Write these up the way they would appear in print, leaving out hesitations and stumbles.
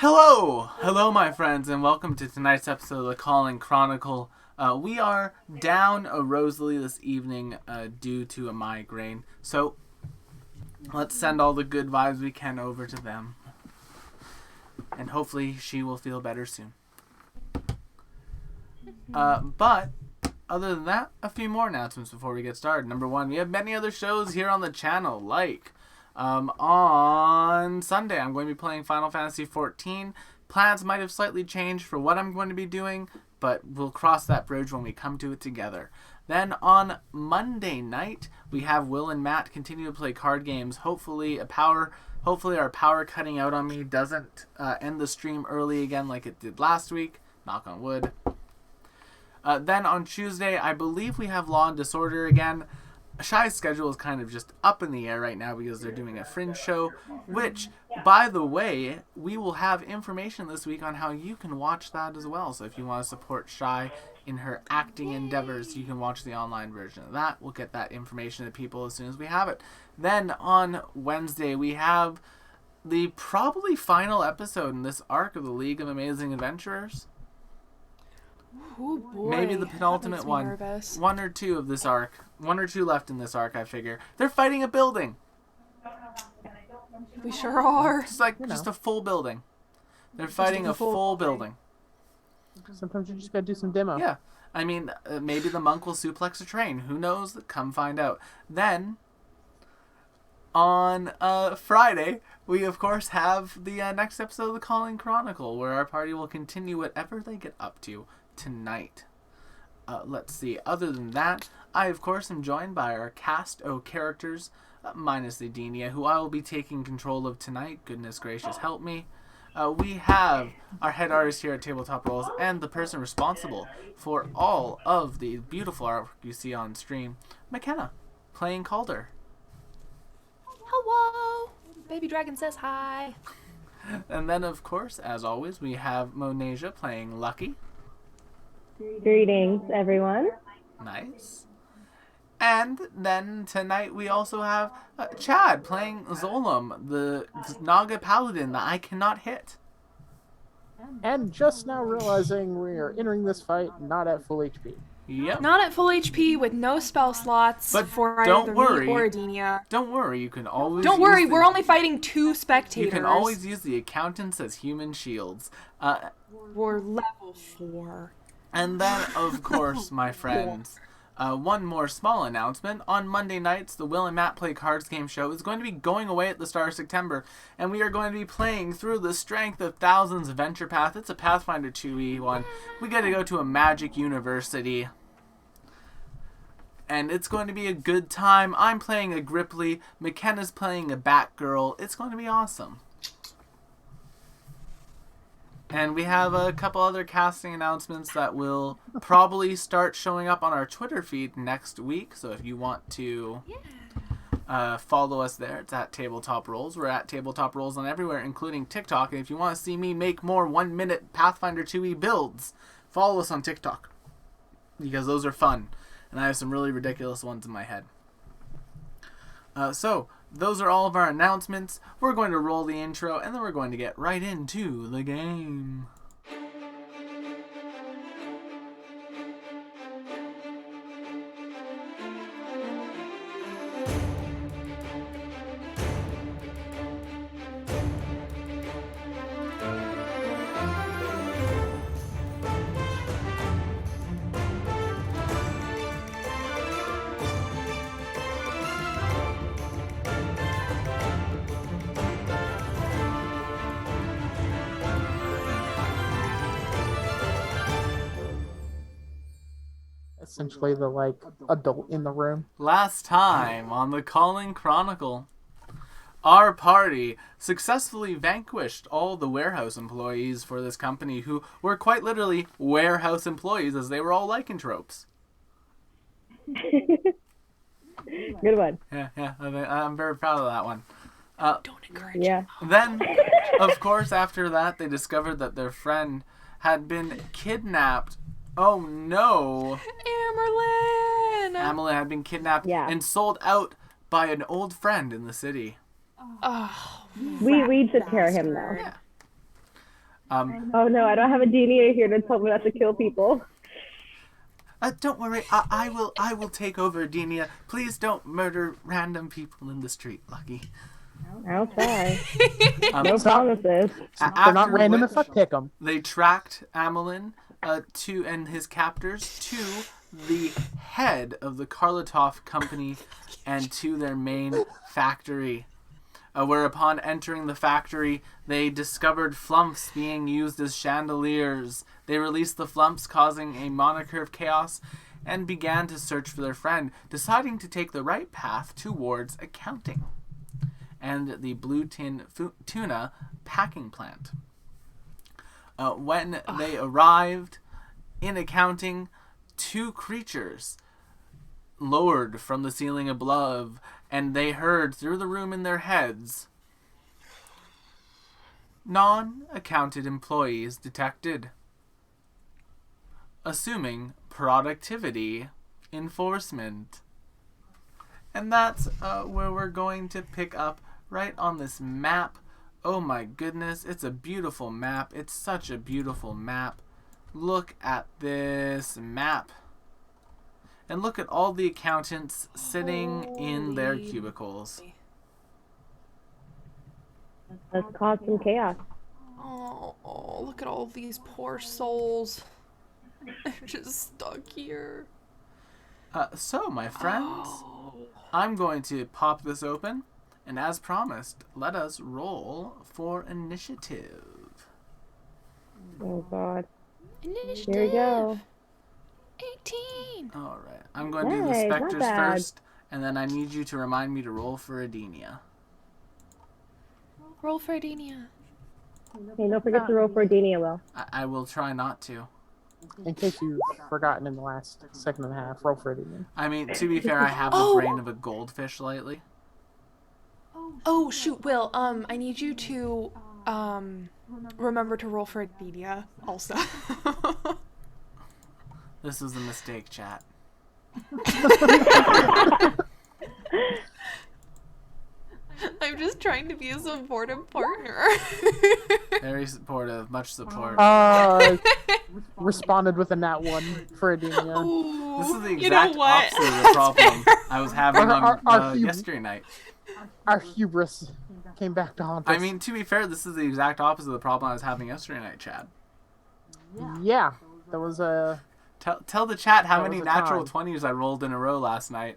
Hello, my friends, and welcome to tonight's episode of the Chronicle. We are down a Rosalie this evening due to a migraine, so let's send all the good vibes we can over to them, and hopefully she will feel better soon. But other than that, a few more announcements before we get started. Number one, we have many other shows here on the channel, like on Sunday, I'm going to be playing Final Fantasy XIV. Plans might have slightly changed for what I'm going to be doing, but we'll cross that bridge when we come to it together. Then on Monday night, we have Will and Matt continue to play card games. Hopefully our power cutting out on me doesn't end the stream early again like it did last week. Knock on wood. Then on Tuesday, I believe we have Law and Disorder again. Shy's schedule is kind of just up in the air right now because they're doing a fringe show, which, by the way, we will have information this week on how you can watch that as well. So if you want to support Shy in her acting endeavors, you can watch the online version of that. We'll get that information to people as soon as we have it. Then on Wednesday, we have the probably final episode in this arc of the League of Amazing Adventurers. Oh boy. Maybe the penultimate one. Nervous. One or two of this arc. One or two left in this arc, I figure. They're fighting a building. We sure are. It's like just a full building. They're fighting a full building. Sometimes you just gotta do some demo. Yeah. I mean, maybe the monk will suplex a train. Who knows? Come find out. Then, on Friday, we of course have the next episode of the Chronicle, where our party will continue whatever they get up to tonight. Let's see. Other than that, I of course am joined by our cast of characters, minus Edenia, who I will be taking control of tonight. Goodness gracious, help me. We have our head artist here at Tabletop Rolls and the person responsible for all of the beautiful art you see on stream, McKenna, playing Calder. Hello. Baby Dragon says hi. And then, of course, as always, we have Monasia playing Lucky. Greetings, everyone. Nice. And then tonight we also have Chad playing Zolom, the Naga Paladin that I cannot hit. And just now realizing we are entering this fight not at full HP. Yep. Not at full HP with no spell slots But for don't either worry. me or Edenia. Don't worry, you can always Don't worry, we're only fighting 2 spectators. You can always use the accountants as human shields. We're level 4. And then, of course, my friends, one more small announcement. On Monday nights, the Will and Matt Play Cards game show is going to be going away at the start of September, and we are going to be playing through the Strength of Thousands Adventure Path. It's a Pathfinder 2e one. We get to go to a magic university, and it's going to be a good time. I'm playing a Gripply. McKenna's playing a Batgirl. It's going to be awesome. And we have a couple other casting announcements that will probably start showing up on our Twitter feed next week. So if you want to follow us there, it's at Tabletop Rolls. We're at Tabletop Rolls on everywhere, including TikTok. And if you want to see me make more 1-minute Pathfinder 2e builds, follow us on TikTok, because those are fun. And I have some really ridiculous ones in my head. So those are all of our announcements. We're going to roll the intro, and then we're going to get right into the game. Essentially the adult in the room. Last time on the Chronicle, our party successfully vanquished all the warehouse employees for this company, who were quite literally warehouse employees, as they were all lycanthropes. Good one. Yeah, I'm very proud of that one. Don't encourage Yeah. Then, of course, after that, they discovered that their friend had been kidnapped. Oh no! Amerlin! Amelin had been kidnapped and sold out by an old friend in the city. Oh, We took care of him though. Yeah. Oh no, I don't have a genie here to tell me not to kill people. Don't worry, I will take over, Denia. Please don't murder random people in the street, Lucky. I'll try. Um, No promises. They're not after random which, if I pick them. They tracked Amelin and his captors to the head of the Karlatov company and to their main factory. Where upon entering the factory, they discovered flumps being used as chandeliers. They released the flumps, causing a moniker of chaos, and began to search for their friend, deciding to take the right path towards accounting and the Blue Tuna packing plant. When they arrived in accounting, two creatures lowered from the ceiling above, and they heard through the room in their heads, non-accounted employees detected. Assuming productivity enforcement. And that's where we're going to pick up right on this map. Oh my goodness, it's a beautiful map. It's such a beautiful map. Look at this map. And look at all the accountants sitting in their cubicles. Let's cause some chaos. Oh, look at all these poor souls. They're just stuck here. So, my friends, I'm going to pop this open. And as promised, let us roll for initiative. Oh God. Initiative. Here we go. 18. All right. I'm going to do the Hey, not specters bad. first, and then I need you to remind me to roll for Adenia. Roll for Adenia. Hey, don't forget to roll for Dania, Will. I will try not to. In case you've forgotten in the last second and a half, roll for it again. I mean, to be fair, I have the brain of a goldfish lately. Oh shoot, Will. I need you to remember to roll for Adenia also. This is a mistake, chat. I'm just trying to be a supportive partner. Very supportive, much support. Responded with a nat 1 for Adenia. Ooh, This is the you know exact what? opposite of the problem I was having Our yesterday night. Our hubris came back to haunt us. I mean, to be fair, this is the exact opposite of the problem I was having yesterday night, Chad. yeah, that was a. Tell the chat how That many was a natural time. 20s I rolled in a row last night.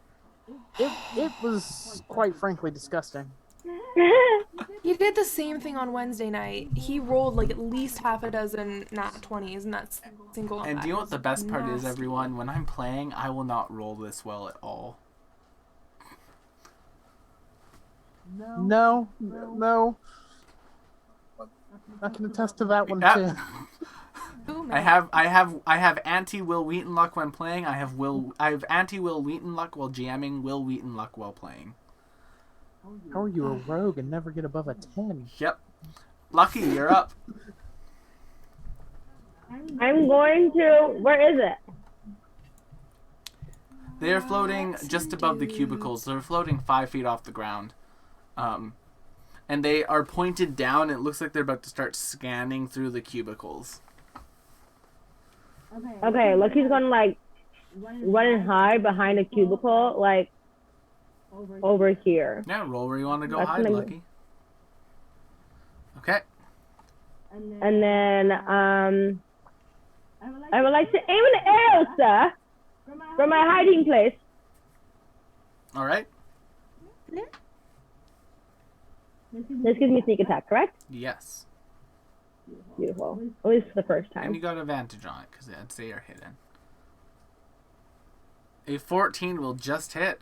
It was quite frankly disgusting. He did the same thing on Wednesday night. He rolled like at least half a dozen nat 20s, and that's single. And do you know what the best part is, everyone? When I'm playing, I will not roll this well at all. No. I can attest to that one too. I have anti Will Wheaton luck when playing. I have anti Will Wheaton luck while jamming. Will Wheaton luck while playing. How are you a rogue and never get above a 10? Yep. Lucky, you're up. I'm going to. Where is it? They are floating just above the cubicles. They're floating 5 feet off the ground. And they are pointed down. It looks like they're about to start scanning through the cubicles. Okay, Lucky's gonna like run and hide behind a cubicle, like over here. Yeah, roll where you want to go That's hide, gonna- Lucky. Okay. And then I would like to aim an arrow, sir, from my hiding place. All right. This gives me sneak attack, correct? Yes. Beautiful. At least for the first And time. you got advantage on it because I'd say you're hidden. A 14 will just hit.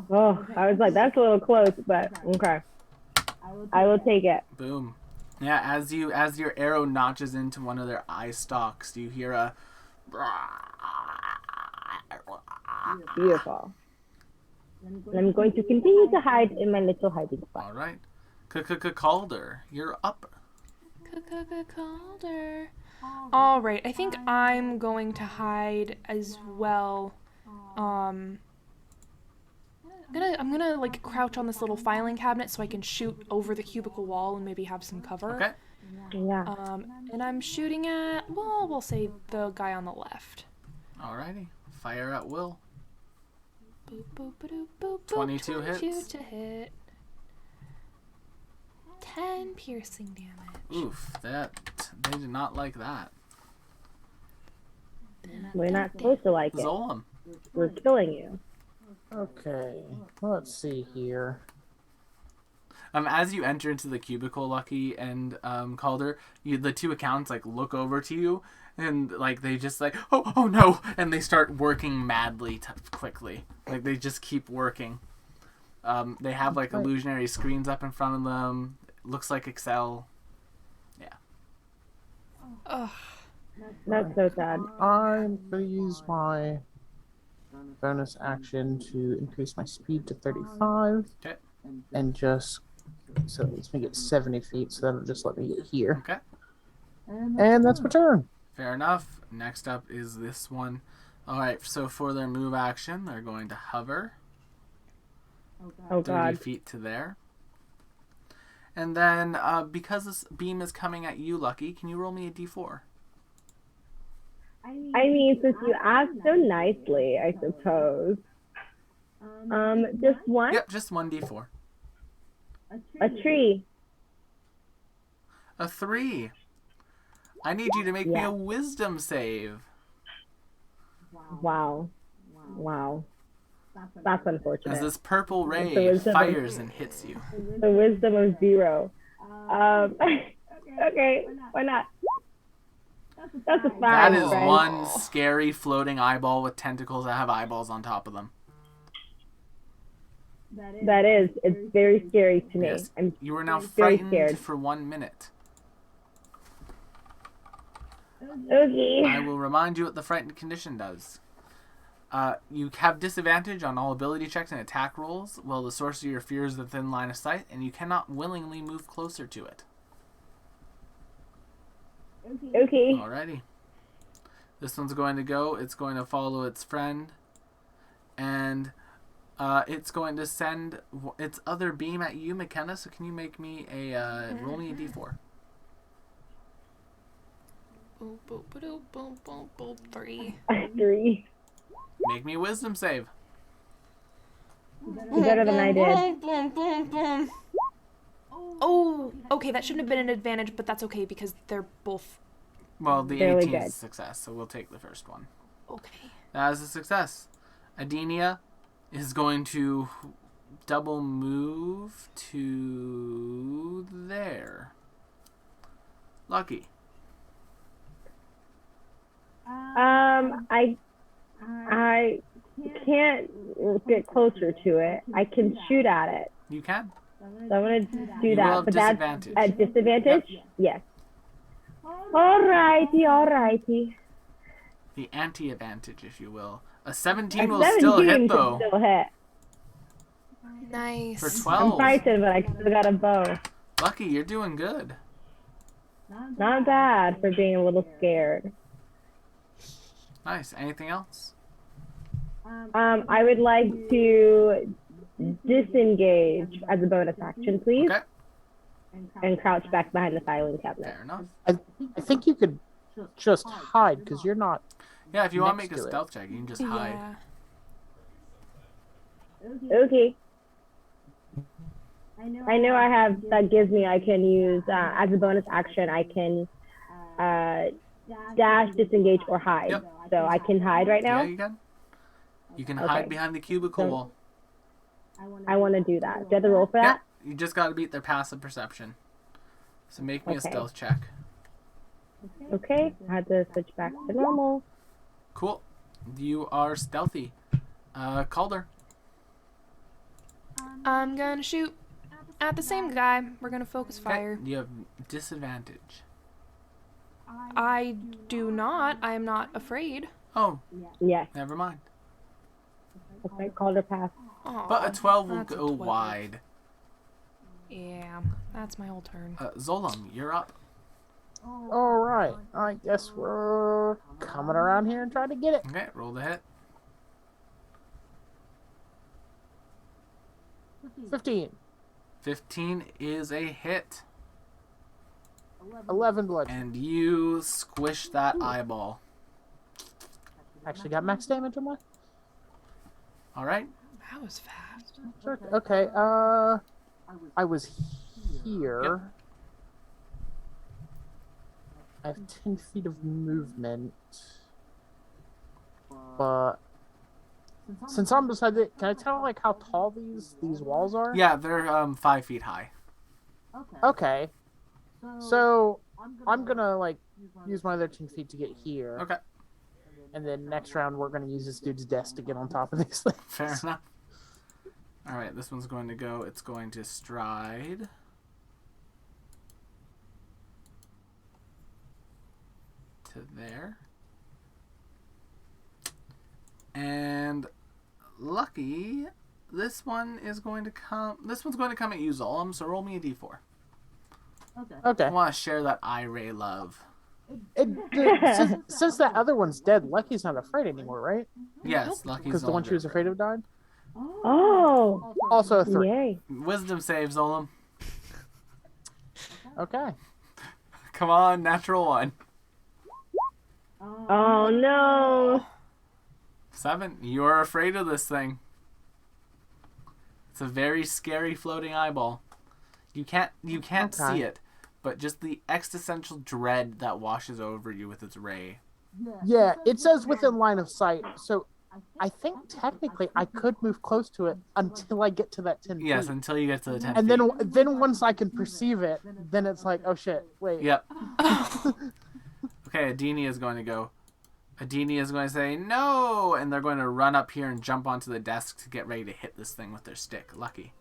Oh, I was like, that's a little close, but okay. I will take it. Boom. Yeah, as your arrow notches into one of their eye stalks, you hear a Beautiful. And I'm going to continue to hide in my little hiding spot. All right. Calder, you're up. Calder. All right, I think I'm going to hide as well. I'm gonna like crouch on this little filing cabinet so I can shoot over the cubicle wall and maybe have some cover. Okay. Yeah. And I'm shooting at, well, we'll say the guy on the left. Alrighty. Fire at will. Boop, boop, ba-doop, boop, boop. 22 hits. to hit. 10 piercing damage. Oof, they did not like that. We're not supposed to like it. Zolam. We're killing you. Okay, let's see here. As you enter into the cubicle, Lucky and Calder, the two accountants like look over to you and like they just like oh no, and they start working madly quickly. Like they just keep working. They have like illusionary screens up in front of them. Looks like Excel. Yeah. Ugh. That's so sad. I'm going to use my bonus action to increase my speed to 35. Okay. And just, so let's make it 70 feet, so that'll just let me get here. Okay. And that's my turn. Fair enough. Next up is this one. Alright, so for their move action, they're going to hover. Oh 30 God. feet to there. And then, because this beam is coming at you, Lucky, can you roll me a d4? I mean, since you asked so nicely, I suppose. Just one? Yep, just 1d4. A tree. A 3. I need you to make me a wisdom save. Wow. That's unfortunate. As this purple The ray wisdom fires and hits you. The wisdom of 0. Okay, why not? That's a 5. That is friend. one scary floating eyeball with tentacles that have eyeballs on top of them. That is. It's very scary to me. Yes. I'm You are now very frightened scared. for 1 minute. Okay. I will remind you what the frightened condition does. You have disadvantage on all ability checks and attack rolls while the source of your fear is within line of sight, and you cannot willingly move closer to it. Okay. Alrighty. This one's going to go. It's going to follow its friend. And it's going to send its other beam at you, McKenna. So can you make me roll me a d4? Boop, boop, ba-doop, boop, boop, boop, 3. 3. Make me a wisdom save. Better than I did. Boom, boom, boom. Oh, okay, that shouldn't have been an advantage, but that's okay because they're both Well, the Fairly 18 good. is a success, so we'll take the first one. okay. That is a success. Adenia is going to double move to there. Lucky. I can't get closer to it. I can shoot at it. You can. So I'm gonna do You will that. have But that's disadvantage. at disadvantage? Yes. Alrighty. The anti-advantage, if you will. A 17 A will still 17 hit, though. can still hit. Nice. For I'm 12. frightened, but I still got a bow. Lucky, you're doing good. Not bad for being a little scared. Nice. Anything else? I would like to disengage as a bonus action, please, Okay. and crouch back behind the filing cabinet. Fair enough. I think you could just hide because you're not. Yeah, if you want to make Next a to it. stealth check, you can just hide. Yeah. Okay. I know I have, that gives me, I can use, as a bonus action, I can dash, disengage, or hide. Yep. So I can hide right now? Yeah, you can. You can Okay. hide behind the cubicle So- wall. I want to do that. Do I have to roll for Yeah, that? you just got to beat their passive perception. So make me a Okay. stealth check. Okay. I had to switch back to normal. Cool. You are stealthy. Calder. I'm gonna shoot at the same guy. We're gonna focus Okay, fire. you have disadvantage. I do not. I am not afraid. Oh, Yes. never mind. That's right. Calder pass. Aw, But a 12 will that's a go 12. wide. Yeah, that's my whole turn. Zolam, you're up. All right, I guess we're coming around here and trying to get it. Okay, roll the hit. 15. 15 is a hit. 11 blood. And you squish that eyeball. Actually got max damage on my. All right. That was fast. Sure. Okay. I was here. Yep. I have 10 feet of movement, but since I'm beside it, can I tell like how tall these walls are? Yeah, they're 5 feet high. Okay. So I'm gonna like use my other 10 feet to get here. Okay. And then next round we're gonna use this dude's desk to get on top of these things. Fair enough. All right, this one's going to go. It's going to stride. To there. And lucky, this one is going to come. This one's going to come at you, Zolom. So roll me a d4. Okay. I want to share that eye ray love. Since that other one's dead, Lucky's not afraid anymore, right? Yes, Lucky's Because the one she was afraid of died. Oh. Also a 3. Yay. Wisdom save, Zolom. Okay. Come on, natural 1. Oh no. 7. You are afraid of this thing. It's a very scary floating eyeball. You can't Okay. see it, but just the existential dread that washes over you with its ray. Yeah, it says within line of sight, so I think technically I could move close to it until I get to that 10 feet. Yes, until you get to the 10 And feet. then once I can perceive it, then it's like, oh shit, wait. Yep. Okay, Adini is going to go. Adini is going to say no, and they're going to run up here and jump onto the desk to get ready to hit this thing with their stick. Lucky.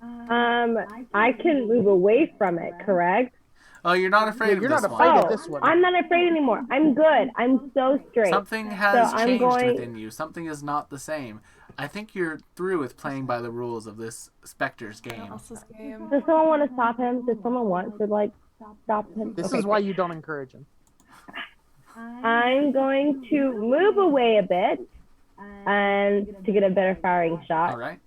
I can move away from it, correct? Oh, you're not afraid Yeah, of you're this not one. afraid of Oh, this one. I'm not afraid anymore. I'm good. I'm so straight. Something has So I'm changed going- within you. Something is not the same. I think you're through with playing by the rules of this Spectre's game. Elsa's game. Does someone want to stop him? Does someone want to like stop him? This Okay. is why you don't encourage him. I'm going to move away a bit and to get a better firing All shot. right.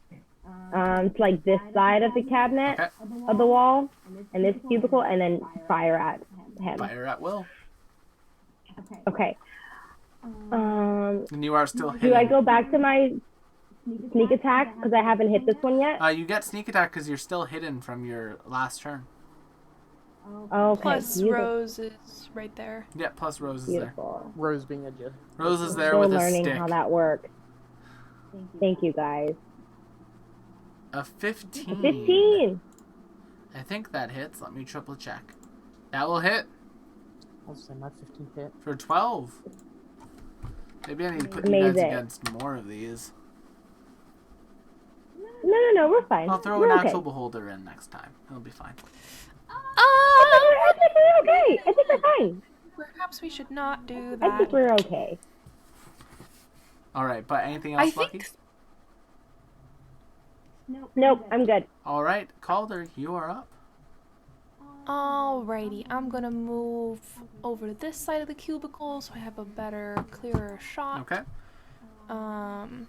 To like this side of the cabinet Okay. of the wall and this cubicle, and then fire at him. Fire at will. Okay. And you are still Do I hitting. go back to my sneak attack because I haven't hit this one yet? You get sneak attack because you're still hidden from your last turn. Okay. Plus beautiful. Rose is right there. Yeah, plus Rose is there. Beautiful. Rose being a judge. Rose is there Still with a learning stick. how that works. Thank you guys. A 15. 15. I think that hits. Let me triple check. That will hit I'll say my 15 hit. for 12. Maybe I need to put you guys Amazing. against more of these. No, we're fine. I'll throw we're an okay. actual beholder in next time. It'll be fine. I think we're okay. I think we're fine. Perhaps we should not do I think that. we're okay. All right, but anything I else, Lucky? think Nope, I'm good. All right, Calder, you are up. Alrighty, I'm gonna move over to this side of the cubicle so I have a better, clearer shot. Okay. And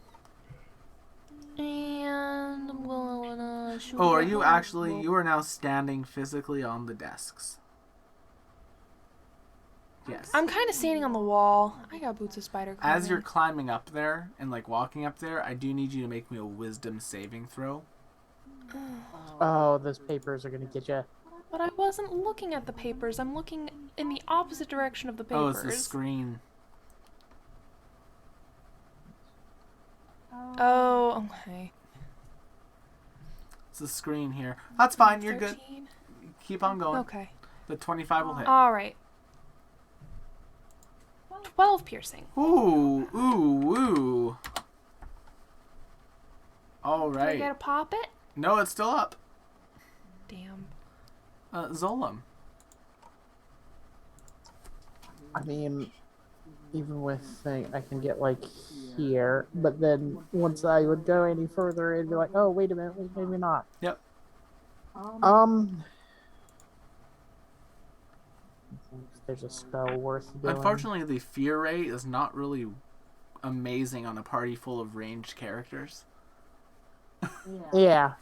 I'm gonna shoot. Oh, are that you one. actually? You are now standing physically on the desks. Yes. I'm kind of standing on the wall. I got boots of spider. As you're climbing up there and like walking up there, I do need you to make me a wisdom saving throw. Oh, those papers are gonna get you. But I wasn't looking at the papers. I'm looking in the opposite direction of the Oh, papers. it's the screen. Oh, okay. It's the screen here. That's fine. You're good. 13? Keep on going. Okay. The 25 will hit. All right. 12 piercing. Ooh, ooh, ooh. All Do I right. gotta pop it? No, it's still up. Damn. Zolom. I mean, even with I can get like here, but then once I would go any further, it'd be like, oh, wait a minute, maybe not. Yep. There's a spell worth doing. Unfortunately, the fear ray is not really amazing on a party full of ranged characters. Yeah.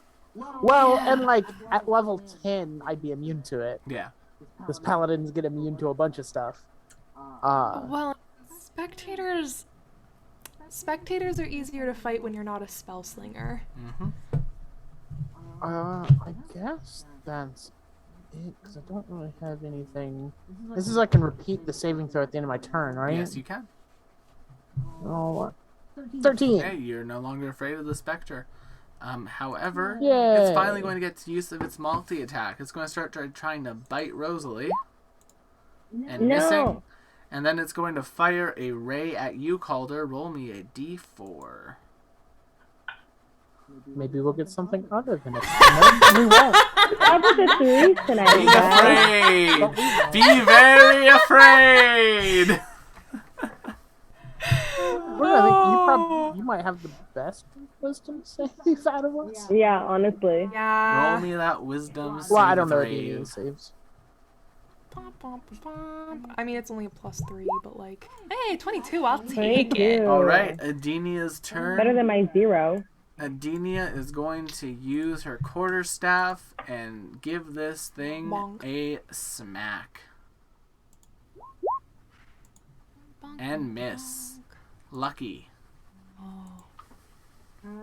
Well, and like at level 10, I'd be immune to it. Yeah. Because paladins get immune to a bunch of stuff. Well, spectators are easier to fight when you're not a spell slinger. Mm-hmm. I guess that's it, because I don't really have anything. This is I can repeat the saving throw at the end of my turn, right? Yes, you can. Oh, 13. Hey, you're no longer afraid of the specter. However, Yay. it's finally going to get to use of its multi-attack. It's going to start trying to bite Rosalie. And missing. And then it's going to fire a ray at you, Calder. Roll me a d4. Maybe we'll get something other than it. No, we won't. Up with the threes tonight, Be guys. afraid! Be very afraid! Well, I think you might have the best wisdom save out of us. Yeah, honestly. Roll Yeah. me that wisdom Well, I save don't know if throw. he saves. I mean, it's only a +3, but like, hey, 22, I'll take Thank it. you. Alright, Adenia's turn. Better than my 0. Adenia is going to use her quarterstaff and give this thing Bonk. a smack. And miss. Lucky.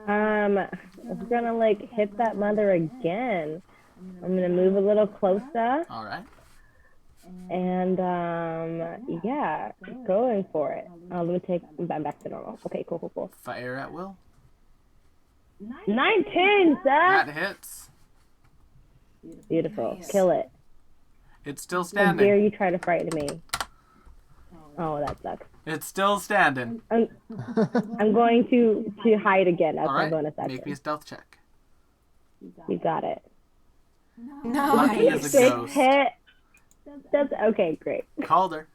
I'm gonna like hit that mother again. I'm gonna move a little closer Alright. and yeah, going for it. Let me take. I'm back to normal. Okay, cool. Fire at will. 19, That sir. hits. Beautiful. Nice. Kill it. It's still How dare standing. you try to frighten me? Oh, that sucks. It's still standing. I'm going to hide again. That's my Alright. bonus Make me action. a stealth check. You got it. Lucky as a Nice. 6 ghost. hit. That's okay. Great. Calder.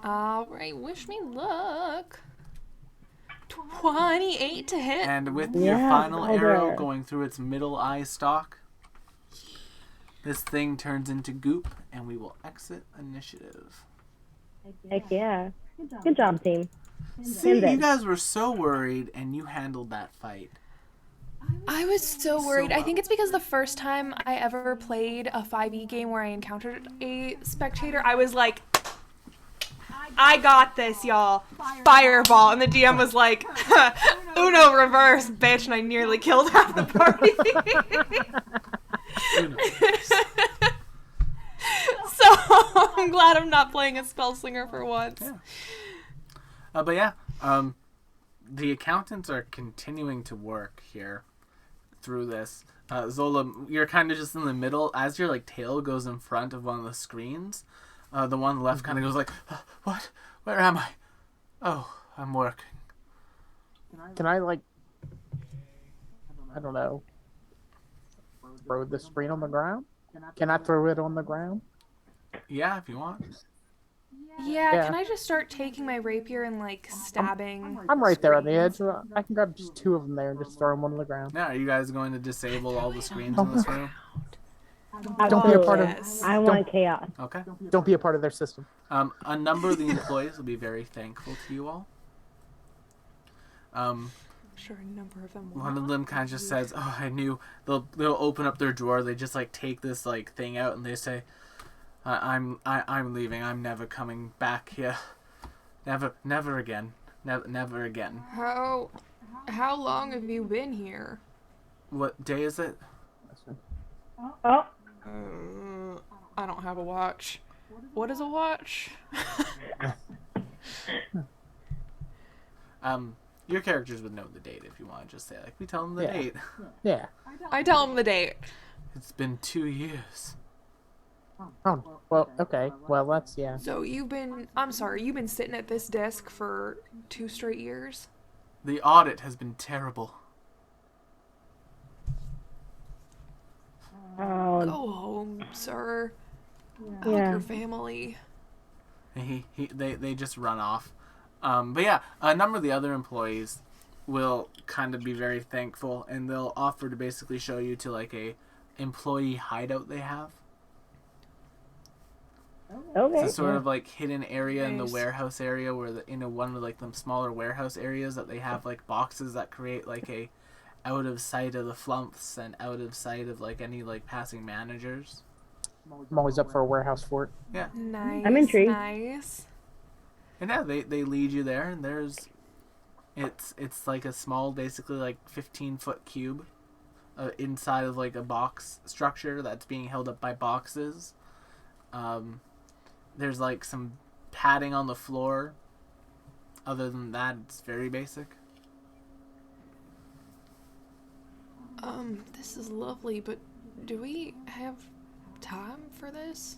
Alright, wish me luck. 28 to hit. And with your Yeah, final Calder. arrow going through its middle eye stalk, this thing turns into goop, and we will exit initiative. Heck yeah. Good job, team. See, And then- you guys were so worried, and you handled that fight. I was so worried. well. I think it's because the first time I ever played a 5e game where I encountered a spectator, I was like, I got this, y'all. Fireball. And the DM was like, Uno reverse, bitch. And I nearly killed half the party. So I'm glad I'm not playing a spell slinger for once. Yeah. But yeah, the accountants are continuing to work here through this. Zola, you're kind of just in the middle. As your like tail goes in front of one of the screens, the one on the left kind of goes like, what? Where am I? Oh, I'm working. Can I like? I don't know. Throw the screen on the ground? Can I throw it on the ground? Yeah, if you want. Yeah, can I just start taking my rapier and like stabbing? I'm right there on the screens? edge. I can grab just 2 of them there and just throw them on the ground. Now, are you guys going to disable all the screens in this room? Don't be a part of. Yes. I want chaos. Okay. Don't be a part of their system. A number of the employees will be very thankful to you all. I'm sure a number of them will. One of them kind of just says, "Oh, I knew." They'll open up their drawer. They just like take this like thing out and they say, "I'm leaving. I'm never coming back here. Never again. Never again." How long have you been here? What day is it? Oh, I don't have a watch. What is a watch? Your characters would know the date if you want to just say like we tell them the Yeah. date. Yeah. I tell him the date. It's been 2 years. Oh, well, okay. Well, that's, yeah. So you've been sitting at this desk for 2 straight years? The audit has been terrible. oh, Go home, sir. I hope Yeah. your family. And they just run off. But yeah, a number of the other employees will kind of be very thankful, and they'll offer to basically show you to like a employee hideout they have. okay. It's a sort of like hidden area in the Nice. warehouse area where one of like them smaller warehouse areas that they have like boxes that create like a out of sight of the flumps and out of sight of like any like passing managers. I'm always up for a warehouse fort. Yeah. Nice. I'm intrigued. Nice. And yeah, they lead you there, and it's like a small, basically like 15-foot cube, inside of like a box structure that's being held up by boxes. There's like some padding on the floor. Other than that, it's very basic. This is lovely, but do we have time for this?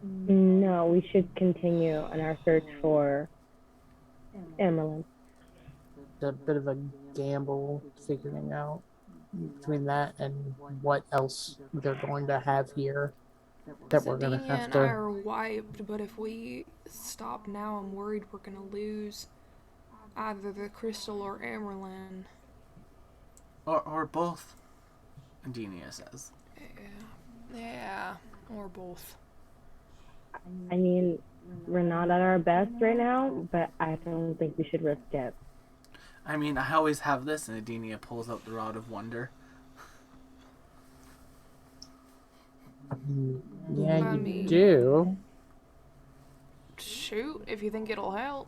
No, we should continue on our search for Emerald. It's a bit of a gamble figuring out between that and what else they're going to have here that we're going to Sardinia have and I to. are wiped, but if we stop now, I'm worried we're gonna lose either the crystal or Amerlin. Or both, Adenia says. Yeah, or both. I mean, we're not at our best right now, but I don't think we should risk it. I mean, I always have this, and Adenia pulls out the Rod of Wonder. Yeah, I you mean- do. Shoot, if you think it'll help.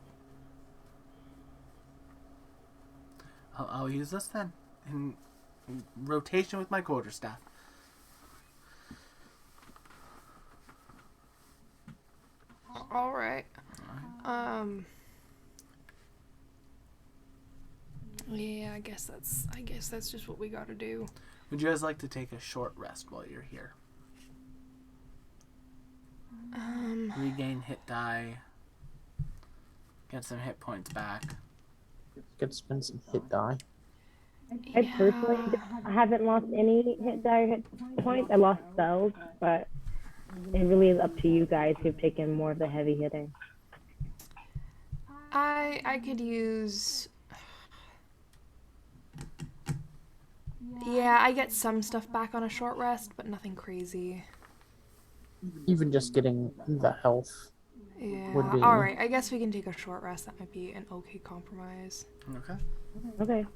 I'll use this then, in rotation with my quarterstaff. Alright. Yeah, I guess that's just what we gotta do. Would you guys like to take a short rest while you're here? Regain hit die. Get some hit points back. Could spend some hit die. I personally haven't lost any hit die or hit points. I lost spells, but it really is up to you guys who've taken more of the heavy hitting. I could use. Yeah, I get some stuff back on a short rest, but nothing crazy. Even just getting the health. Yeah. Would be- All right. I guess we can take a short rest. That might be an okay compromise. Okay. Okay.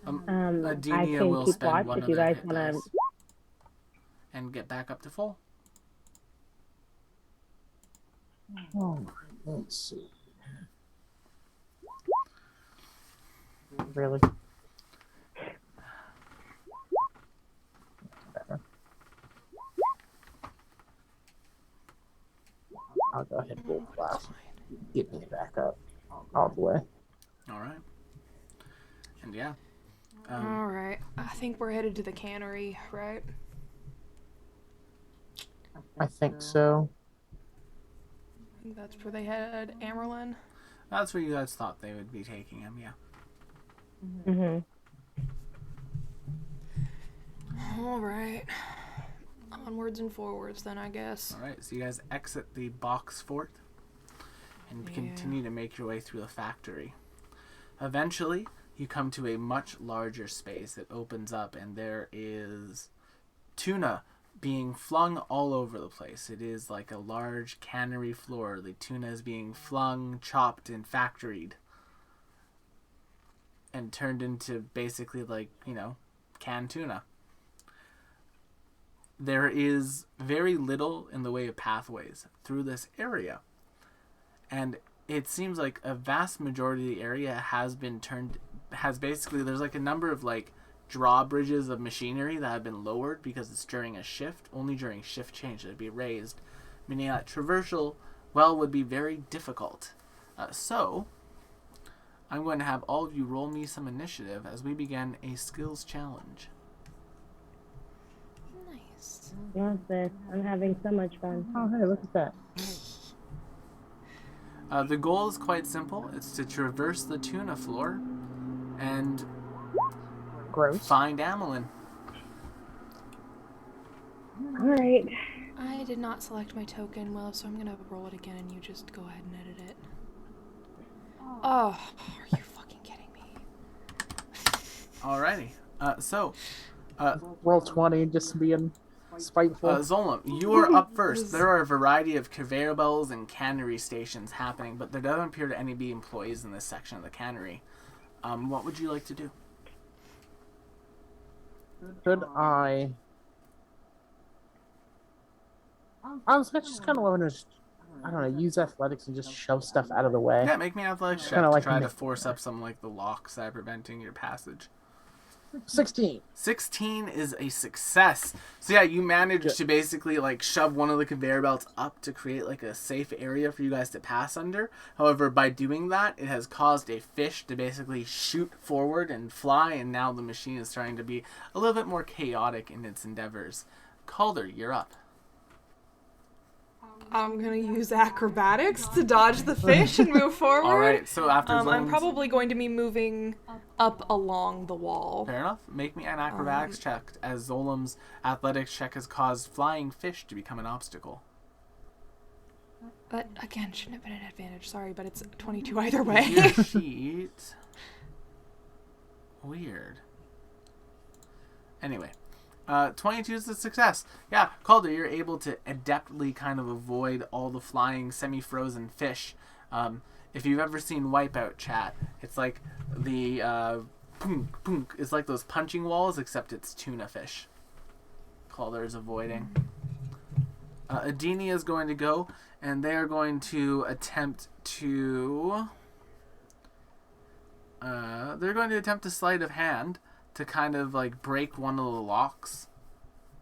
I Adenia can will keep spend watch one if of you their guys hit want to. dice and get back up to full. Oh, let's see. Really? Better. I'll go ahead and roll class. Get me back up all the way. All right. And yeah. All right. I think we're headed to the cannery, right? I think so. I think that's where they had Amerlin. That's where you guys thought they would be taking him, yeah. Mhm. All right. Onwards and forwards, then, I guess. All right, so you guys exit the box fort and continue to make your way through the factory. Eventually, you come to a much larger space. It opens up, and there is tuna being flung all over the place. It is like a large cannery floor. The tuna is being flung, chopped, and factoried. And turned into basically like, canned tuna. There is very little in the way of pathways through this area. And it seems like a vast majority of the area has there's like a number of like drawbridges of machinery that have been lowered because it's during a shift. Only during shift change should it be raised. Meaning that traversal, would be very difficult. So, I'm going to have all of you roll me some initiative as we begin a skills challenge. Nice. Love this. I'm having so much fun. Oh, hey, look at that. The goal is quite simple. It's to traverse the tuna floor and Gross. find Amelin. All right. I did not select my token, Will, so I'm going to roll it again and you just go ahead and edit it. Oh, are you fucking kidding me? Alrighty. Roll 20 just being spiteful. Zolam, you are up first. There are a variety of conveyor belts and cannery stations happening, but there doesn't appear to any be employees in this section of the cannery. What would you like to do? Could I was just kind of want to just, I don't know, use athletics and just shove stuff out of the way. Yeah, make me an athletics check Kinda to like try me. to force up some like the locks that are preventing your passage. 16. 16 is a success. So yeah, you managed to basically like shove one of the conveyor belts up to create like a safe area for you guys to pass under. However, by doing that, it has caused a fish to basically shoot forward and fly, and now the machine is starting to be a little bit more chaotic in its endeavors. Calder, you're up. I'm gonna use acrobatics to dodge the fish and move forward. All right, so after I'm Zolan's- probably going to be moving up along the wall. Fair enough. Make me an acrobatics check, as Zolam's athletics check has caused flying fish to become an obstacle. But again, shouldn't have been an advantage. Sorry, but it's 22 either way. Your sheet. Weird. Anyway. 22 is a success. Yeah, Calder, you're able to adeptly kind of avoid all the flying semi-frozen fish. If you've ever seen Wipeout, chat, it's like the punk, punk, it's like those punching walls, except it's tuna fish. Calder is avoiding. Adenia is going to go, and they are going to attempt to... they're going to attempt a sleight of hand to kind of like break one of the locks,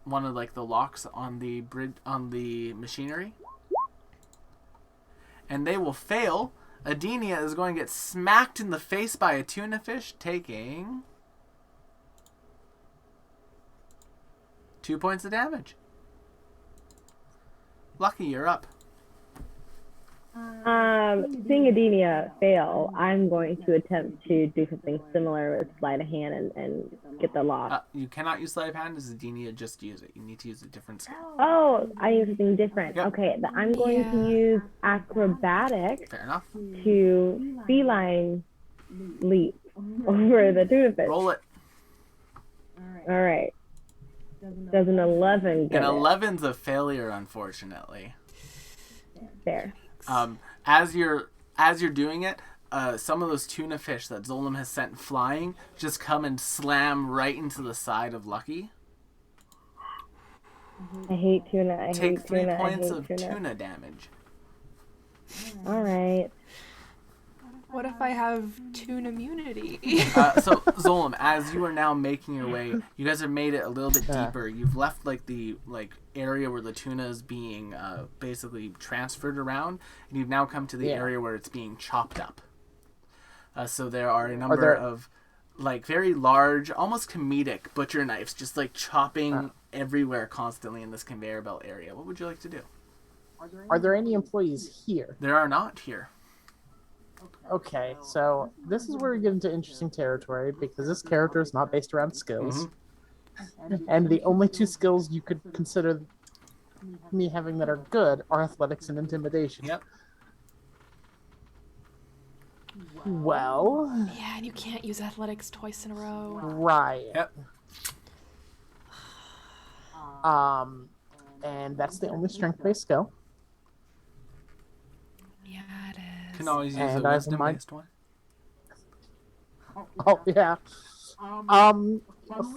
one of like the locks on the bridge on the machinery, and they will fail. Adenia is going to get smacked in the face by a tuna fish, taking 2 points of damage. Lucky, you're up. Seeing Adenia fail, I'm going to attempt to do something similar with sleight of hand and get the lock. You cannot use sleight of hand as Adenia, just use it. You need to use a different skill. Oh, I use something different. Yep. Okay, I'm going to use acrobatics Fair enough. to feline leap over the tuna fish. Roll it. All right. Does an 11 get An it? 11's a failure, unfortunately. There. As you're doing it, some of those tuna fish that Zolam has sent flying just come and slam right into the side of Lucky. I hate tuna. Take 3 tuna. points I hate of tuna damage. All right. What if I have tune immunity? So Zolam, as you are now making your way, you guys have made it a little bit deeper. You've left like the area where the tuna is being basically transferred around, and you've now come to the area where it's being chopped up. So there are a number of like very large, almost comedic butcher knives, just like chopping everywhere constantly in this conveyor belt area. What would you like to do? Are there any employees here? There are not here. Okay, so this is where we get into interesting territory because this character is not based around skills. And the only 2 skills you could consider me having that are good are athletics and intimidation. Yep. Well, Yeah, and you can't use athletics twice in a row. right. Yep. And that's the only strength-based skill. Yeah, it is. Can always use And a I have wisdom-based one. Oh, yeah.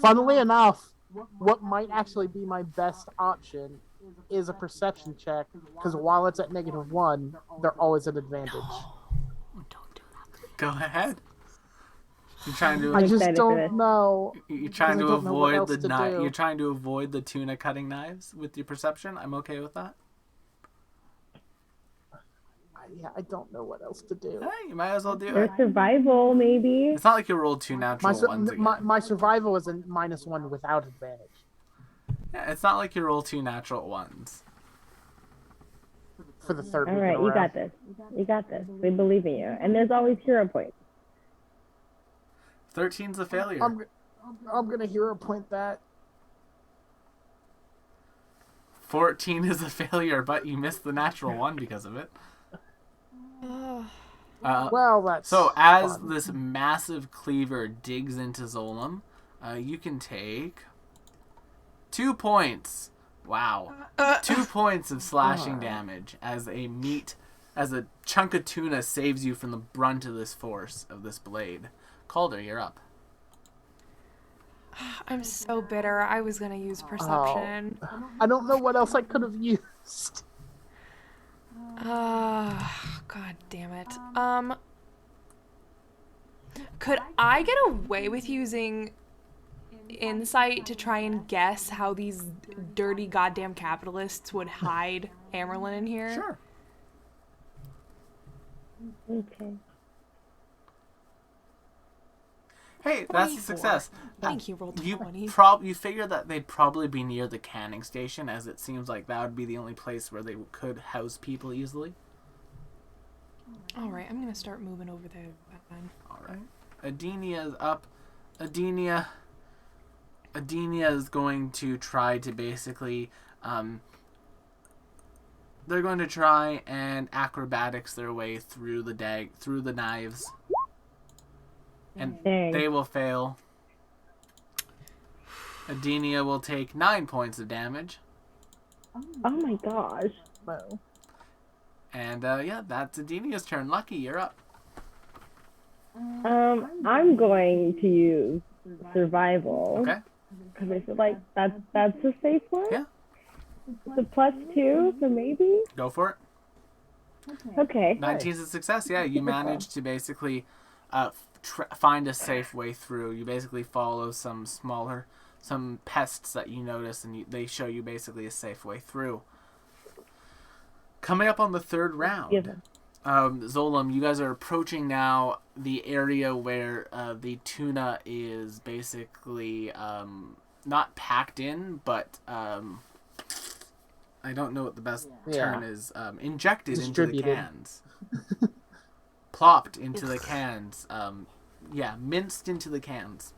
Funnily enough, what might actually be my best option is a perception check, because while it's at -1, they're always at advantage. Don't do that. Go ahead. You're trying to. I just excited for this. don't know. You're trying to I don't know what avoid else the to knife. do. You're trying to avoid the tuna cutting knives with your perception. I'm okay with that. Yeah, I don't know what else to do. Hey, you might as well do Or it. survival, maybe. It's not like you rolled 2 natural ones again. My survival is a -1 without advantage Yeah, it's not like you roll 2 natural ones. for the third All week in right, a you row. got this. You got this. We believe in you. And there's always hero points. 13's a failure. I'm gonna hero point that. 14 is a failure, but you missed the natural one because of it. Well, that's So as fun. this massive cleaver digs into Zolam, you can take 2 points. Wow. 2 points of slashing damage as a chunk of tuna saves you from the brunt of this force of this blade. Calder, you're up. I'm so bitter. I was gonna use perception. I don't know what else I could have used. God damn it. Could I get away with using insight to try and guess how these dirty goddamn capitalists would hide Amerlin in here? Sure. Okay. Hey, that's a 24. success. Thank you, rolled a You 20. you figure that they'd probably be near the canning station, as it seems like that would be the only place where they could house people easily. Alright, I'm gonna start moving over there then. Alright. Adenia is up. Adenia is going to try to basically, they're going to try and acrobatics their way through the knives. And Dang. they will fail. Adenia will take 9 points of damage. Oh my gosh. Well, And, yeah, that's Adenia's turn. Lucky, you're up. I'm going to use survival. Okay? Because I feel like that's a safe one. Yeah. It's a +2, so maybe. Go for it. Okay. 19's a success. Yeah, you managed to basically find a safe way through. You basically follow some pests that you notice, and they show you basically a safe way through. Coming up on the third round, Zolam, you guys are approaching now the area where the tuna is basically not packed in, but I don't know what the best term is. Injected into the cans. Plopped into the cans. Minced into the cans.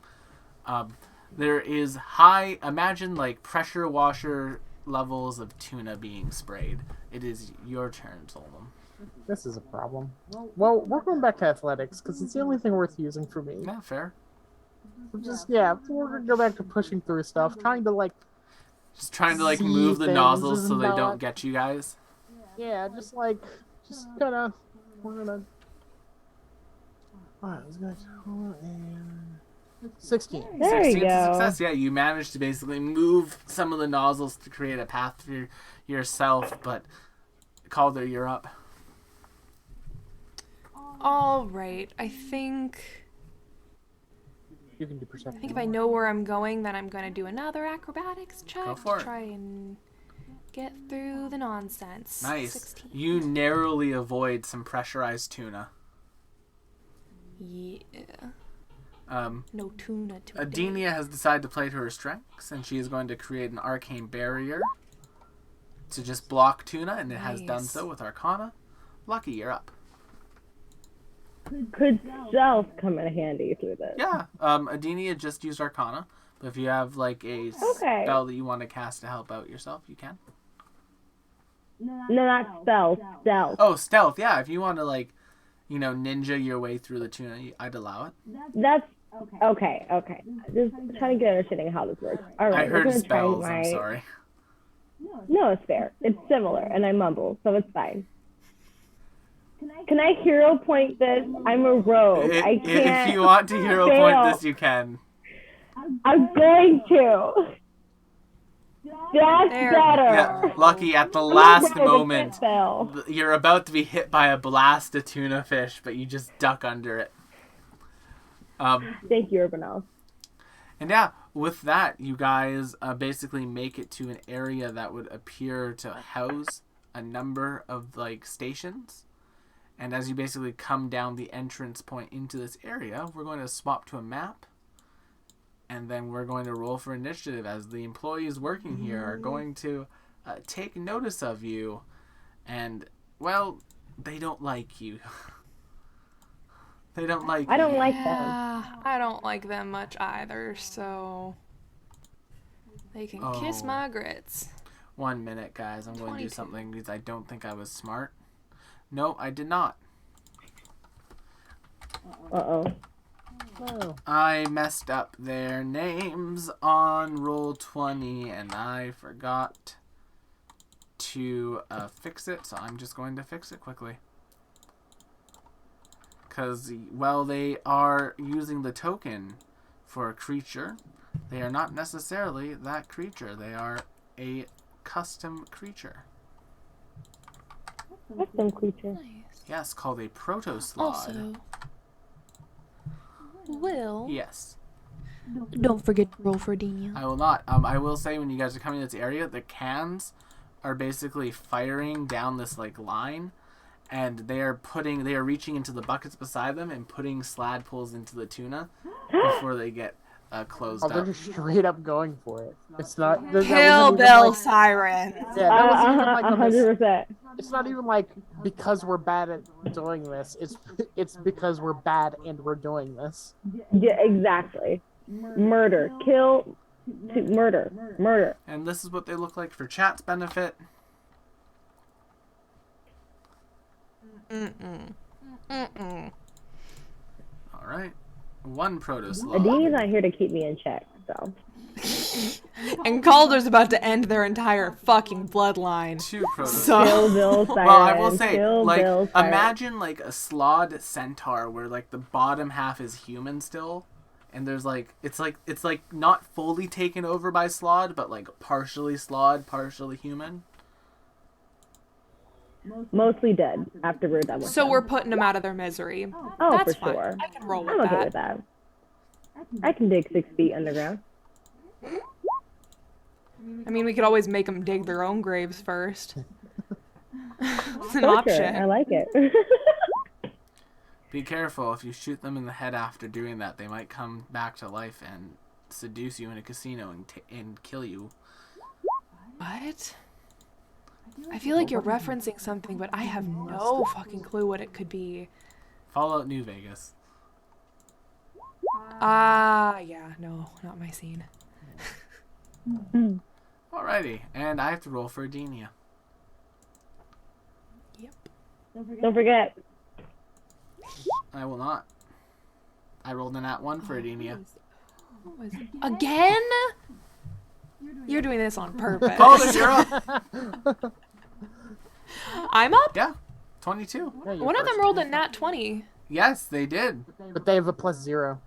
There is imagine like pressure washer levels of tuna being sprayed. It is your turn, Zolam. this is a problem. Well, we're going back to athletics because it's the only thing worth using for me. Yeah, fair. We're gonna go back to pushing through stuff, trying to Just trying to See move the things nozzles so and they not- don't get you guys. we're gonna. Alright, let's go. 16. There you 16's a go. success. Yeah, you managed to basically move some of the nozzles to create a path for yourself, but Calder, you're up. Alright, I think You can do perception. if I know where I'm going, then I'm gonna do another acrobatics check Go for to it. try and get through the nonsense. Nice. 16. You narrowly avoid some pressurized tuna. Yeah. Um, No tuna today. Adenia has decided to play to her strengths, and she is going to create an arcane barrier to just block tuna, and it has done Nice. so with Arcana. Lucky, you're up. Could stealth come in handy through this? Yeah, Adenia just used Arcana, but if you have like a spell that you want to cast to help out yourself, you can. No, not stealth. Stealth. Oh, stealth, yeah, if you want to ninja your way through the tuna, I'd allow it. That's okay. Just trying to get understanding how this works. All right. I heard we're gonna try spells, I'm sorry. No, it's fair. It's similar, and I mumble, so it's fine. Can I hero point this? I'm a rogue. I can't. If you want to hero fail. point this, you can. I'm going to. That's There. better. Yeah, Lucky, at the I'm a last rogue, I moment, can't fail. you're about to be hit by a blast of tuna fish, but you just duck under it. Thank you, Urbanel. And yeah, with that, you guys basically make it to an area that would appear to house a number of stations. And as you basically come down the entrance point into this area, we're going to swap to a map. And then we're going to roll for initiative as the employees working here are going to take notice of you. And, well, they don't like you. They don't like you. I don't like them. Yeah, I don't like them much either, so they can kiss Oh. my grits. 1 minute, guys. I'm going to do 22. something because I don't think I was smart. No, I did not. Uh-oh. Oh, I messed up their names on roll 20 and I forgot to fix it, so I'm just going to fix it quickly. because, well, they are using the token for a creature. They are not necessarily that creature. They are a custom creature. Custom creature. Nice. Yes, called a proto-slod. Also, Will, Yes. don't forget to roll for Denia. I will not. I will say when you guys are coming to this area, the cans are basically firing down this like line, and they are reaching into the buckets beside them and putting slad pulls into the tuna before they get closed Oh, they're up. just straight up going for it. It's not. that wasn't Kill even Bill like- Siren. Yeah, that wasn't even like a 100%. It's not even like because we're bad at doing this. It's because we're bad and we're doing this. Yeah, exactly. Murder. Kill. Murder. Murder. And this is what they look like for chat's benefit. All right. One proto-slod. Adini's not here to keep me in check, so. And Calder's about to end their entire fucking bloodline. Two proto-slod. So, Kill Bill Siren. Well, I will say, Kill like, Bill Siren. imagine like a slod centaur where like the bottom half is human still, and there's like it's like not fully taken over by slod, but like partially slod, partially human. Mostly dead after we're done with so them. we're putting them out of their misery. Oh, That's for fine. sure. I can roll with I'm okay that. with that. I can dig 6 feet underground. I mean, we could always make them dig their own graves first. It's an Torture. option. I like it. Be careful, if you shoot them in the head after doing that, they might come back to life and seduce you in a casino and kill you. What? I feel like you're referencing something, but I have no fucking clue what it could be. Fallout New Vegas. Yeah, no, not my scene. Alrighty, and I have to roll for Adenia. Yep. Don't forget. I will not. I rolled a nat 1 for Adenia. Again? You're doing this on purpose. Oh, you're up! I'm up? Yeah, 22. Yeah, you're One of them first. rolled a nat 20. Yes, they did. But they have a +0.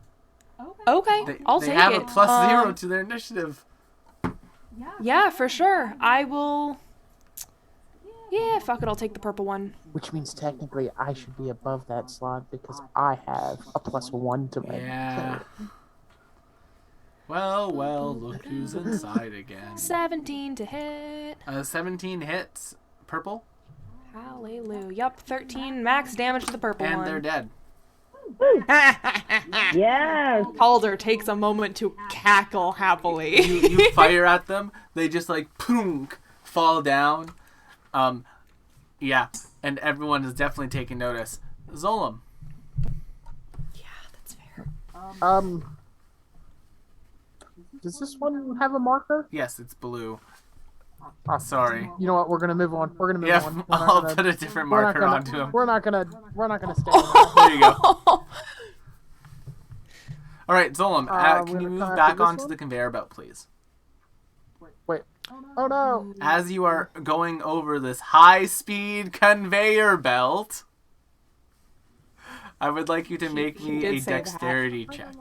Okay, I'll They take have it. a +0 to their initiative. Yeah, for sure. I will... Yeah, fuck it, I'll take the purple one. Which means technically I should be above that slot because I have a +1 to my Yeah. Well, look who's inside again. 17 to hit. 17 hits, purple, Hallelujah. Yup, 13 max damage to the purple and one. they're dead. Yes. Calder takes a moment to cackle happily. You fire at them, they just like punk fall down. Yeah, and everyone is definitely taking notice. Zolom. Yeah, that's fair. Does this one have a marker? Yes, it's blue. Oh, Sorry. You know what? We're gonna move on. We're gonna move Yeah, on. We're not I'll gonna- put a different we're not marker gonna- onto him. We're not gonna stay. on There you go. All right, Zolom, We're can gonna you move come back after this onto one? the conveyor belt, please? Wait. Oh no! As you are going over this high-speed conveyor belt, I would like you to make He me did a say that. dexterity check.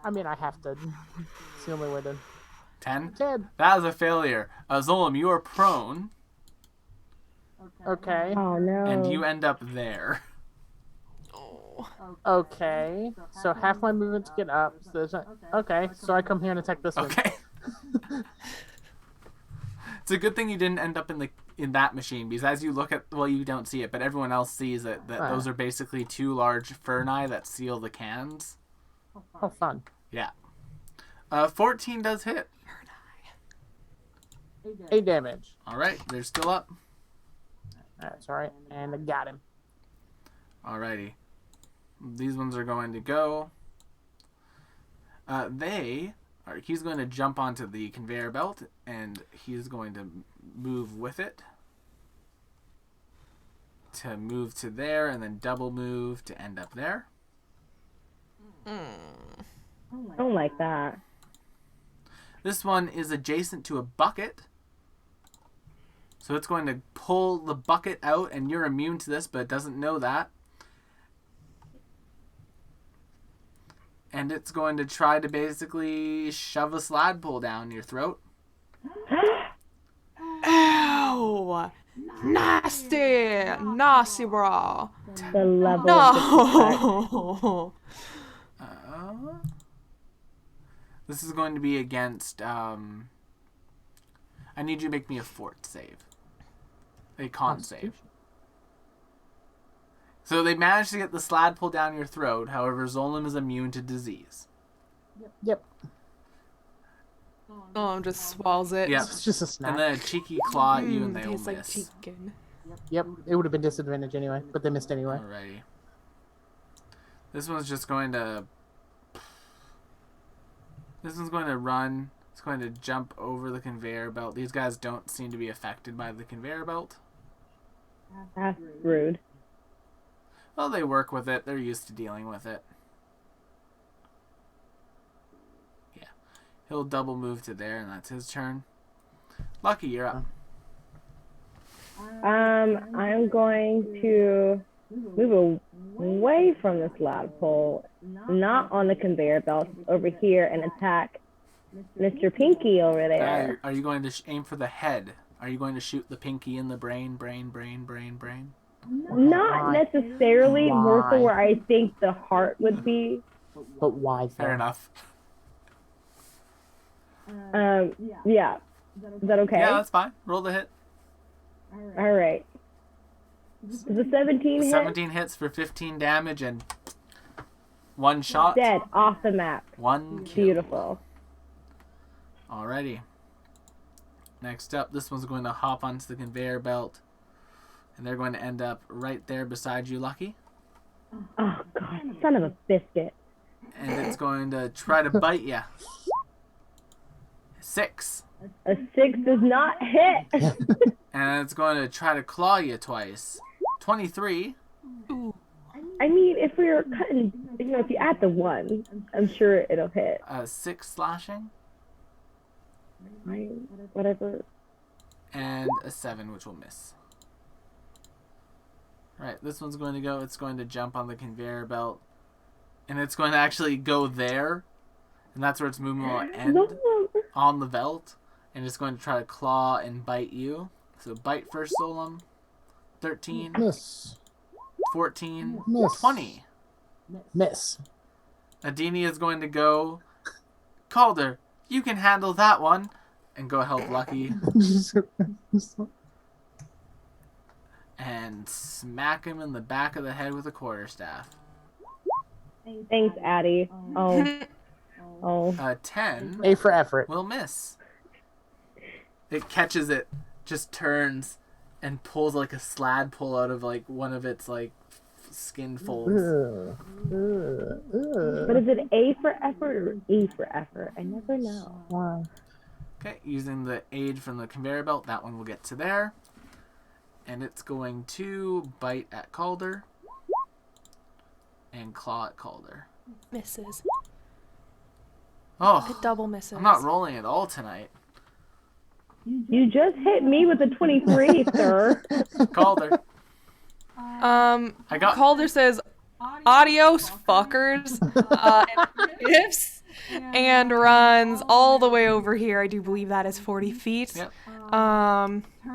I mean, I have to. It's the only way to. 10? 10. That is a failure. Zolom, you are prone, Okay. Oh no. and you end up there. Okay. So half my movement to get up. So there's okay. So I come here and attack this one. Okay. It's a good thing you didn't end up in that machine, because as you look at, well, you don't see it, but everyone else sees it, that those are basically two large ferni that seal the cans. Oh, fun. Yeah. 14 does hit. 8 damage. All right, they're still up. That's alright. And I got him. Alrighty. These ones are going to go. He's going to jump onto the conveyor belt, and he's going to move with it. To move to there, and then double move to end up there. I don't like that. This one is adjacent to a bucket. So it's going to pull the bucket out, and you're immune to this, but it doesn't know that. And it's going to try to basically shove a slad pull down your throat. Ew! Nasty! Nasty, bro. The level of disrespect. No! This is going to be against... I need you to make me a fort save. A con save. So they managed to get the slad pull down your throat. However, Zolim is immune to disease. Yep. Oh, just swallows it. Yep. It's just a snack. And then a cheeky claw at you and they will Tastes like miss. chicken. Yep, it would have been disadvantage anyway, but they missed anyway. Alrighty. This one's just going to... This one's going to run. It's going to jump over the conveyor belt. These guys don't seem to be affected by the conveyor belt. That's rude. Well, they work with it. They're used to dealing with it. Yeah. He'll double move to there, and that's his turn. Lucky, you're up. I'm going to move away from this lab pole, not on the conveyor belt, over here and attack Mr. Pinky over there. Are you going to aim for the head? Are you going to shoot the pinky in the brain? Not necessarily, more so Why? where I think the heart would be. But why? Fair enough. Yeah. Is that okay? Yeah, that's fine. Roll the hit. All right. Is the 17 hit? 17 hits for 15 damage and one shot. Dead, off the map. One kill. Beautiful. Alrighty. Next up, this one's going to hop onto the conveyor belt. And they're going to end up right there beside you, Lucky. Oh, God, son of a biscuit. And it's going to try to bite you. 6. A 6 does not hit. And it's going to try to claw you twice. 23. I mean, if we were cutting, if you add the 1, I'm sure it'll hit. 6 slashing. Right? Whatever. And a 7, which will miss. Right, this one's going to go. It's going to jump on the conveyor belt. And it's going to actually go there. And that's where its movement will end. No. On the belt. And it's going to try to claw and bite you. So bite first, Solum. 13. Miss. 14. Miss. 20. Miss. Adini is going to go. Calder, you can handle that one. And go help Lucky. And smack him in the back of the head with a quarterstaff. Thanks, Addie. Oh. 10 A for effort. will miss. It catches it, just turns, and pulls like a slad pull out of like one of its like skin folds. But is it A for effort or E for effort? I never know. Why? Okay, using the aid from the conveyor belt, that one will get to there. And it's going to bite at Calder. And claw at Calder. Misses. Oh, It double misses. I'm not rolling at all tonight. You just hit me with a 23, sir. Calder. I got Calder says, "Adios, fuckers," and gifts, and runs all the way over here. I do believe that is 40 feet. Yep.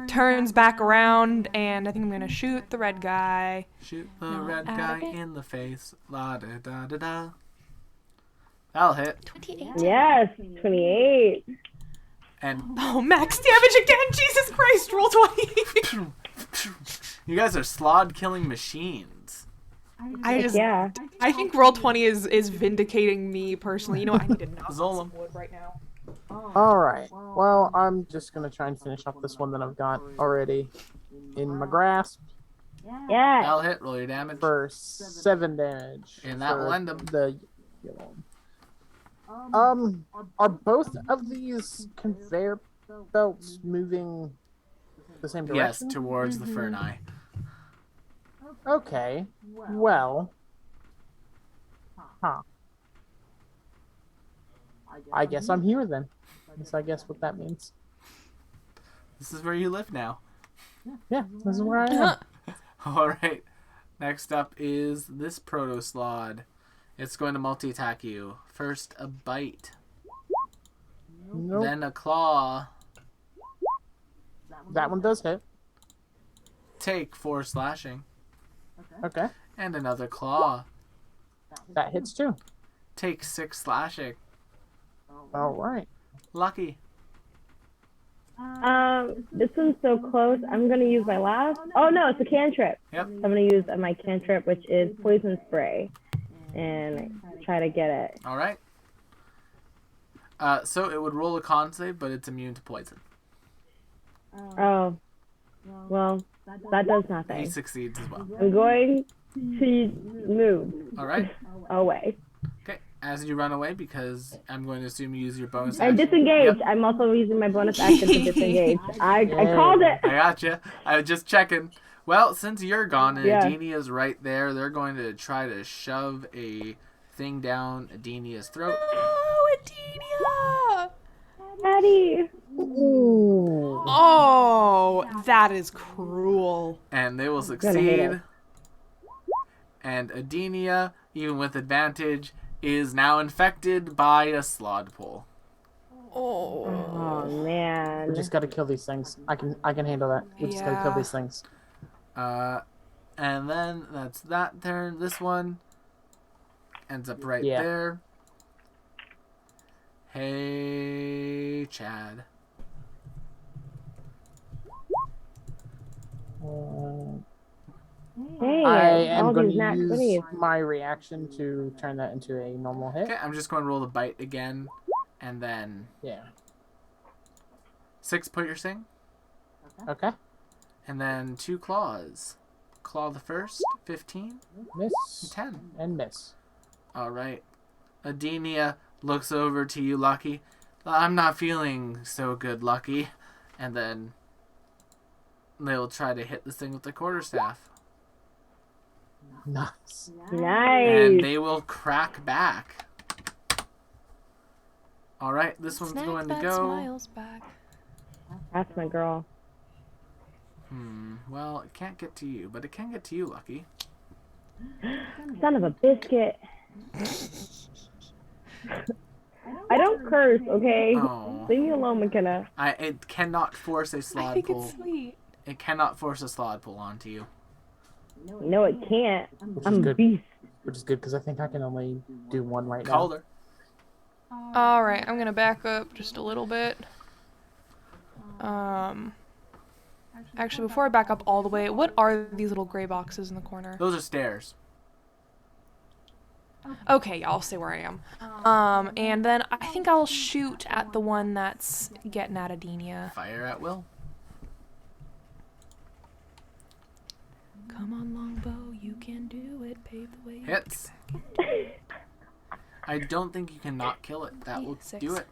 Turns back around, and I think I'm gonna shoot the red guy. Shoot the red guy in the face. La da da da da. That'll hit. 28. Yes, 28. And Oh, max damage again! Jesus Christ! Roll 20. you guys are slod killing machines. Yeah. I think roll 20 is vindicating me personally. You know what? I need to knock Zolam. some wood right now. Alright. Well, I'm just going to try and finish off this one that I've got already in my grasp Yeah. That'll hit. Roll your damage. for 7 damage. And that for will end 'em. The yellow. Are both of these conveyor belts moving the same Yes, direction? towards the Ferni. Okay. Well. Huh. I guess I'm here then. I guess what that means. This is where you live now. Yeah, this is where I am. Alright. Next up is this proto slod. It's going to multi-attack you. First, a bite. Nope. Then a claw. That one does hit. Take 4 slashing. Okay. And another claw. That hits too. Take 6 slashing. All right. Lucky. This one's so close. I'm gonna use my last. Oh no, it's a cantrip. Yep. I'm gonna use my cantrip, which is poison spray, and try to get it. All right. So it would roll a con save, but it's immune to poison. Oh, well, that does He nothing. succeeds as well. I'm going to move All right. away Okay. As you run away, because I'm going to assume you use your bonus and action. disengage. Yep. I'm also using my bonus action to disengage. I called it. I gotcha. I was just checking. Well, since you're gone and Yeah. Adenia's right there, they're going to try to shove a thing down Adenia's throat. Oh, Adenia! Daddy. Oh, that is cruel. And they will Gonna hit succeed. it. And Adenia, even with advantage, is now infected by a slodpole. Oh. Oh We man. just gotta kill these things. I can handle that. We just gotta kill Yeah. these things. And then that's that turn. This one ends up right Yeah. there. Hey, Chad. Hey, I all am going these to nat use 20s. my reaction to turn that into a normal hit. Okay, I'm just going to roll the bite again. And then Yeah. 6 piercing. Okay. And then 2 claws. Claw the first, 15, Miss 10. and miss. Alright. Adenia looks over to you, Lucky. I'm not feeling so good, Lucky. And then they'll try to hit this thing with the quarterstaff. Nice. And Nice. they will crack back. Alright, this one's Snack going to that go. smiles back. That's my girl. Well, it can't get to you, but it can get to you, Lucky. Son of a biscuit. I don't curse, okay? Oh. Leave me alone, McKenna. It cannot force a I slod think pull. it's sweet. It cannot force a slod pull onto you. No, it can't. Which is I'm a good. beast. Which is good because I think I can only do one right now. Calder. All right, I'm gonna back up just a little bit. Actually, before I back up all the way, what are these little gray boxes in the corner? Those are stairs. Okay, yeah, I'll stay where I am. And then I think I'll shoot at the one that's getting at Adenia. Fire at will. Come on, longbow, you can do it. Pave the way. Hits. I don't think you can not kill it. That will 6. do it.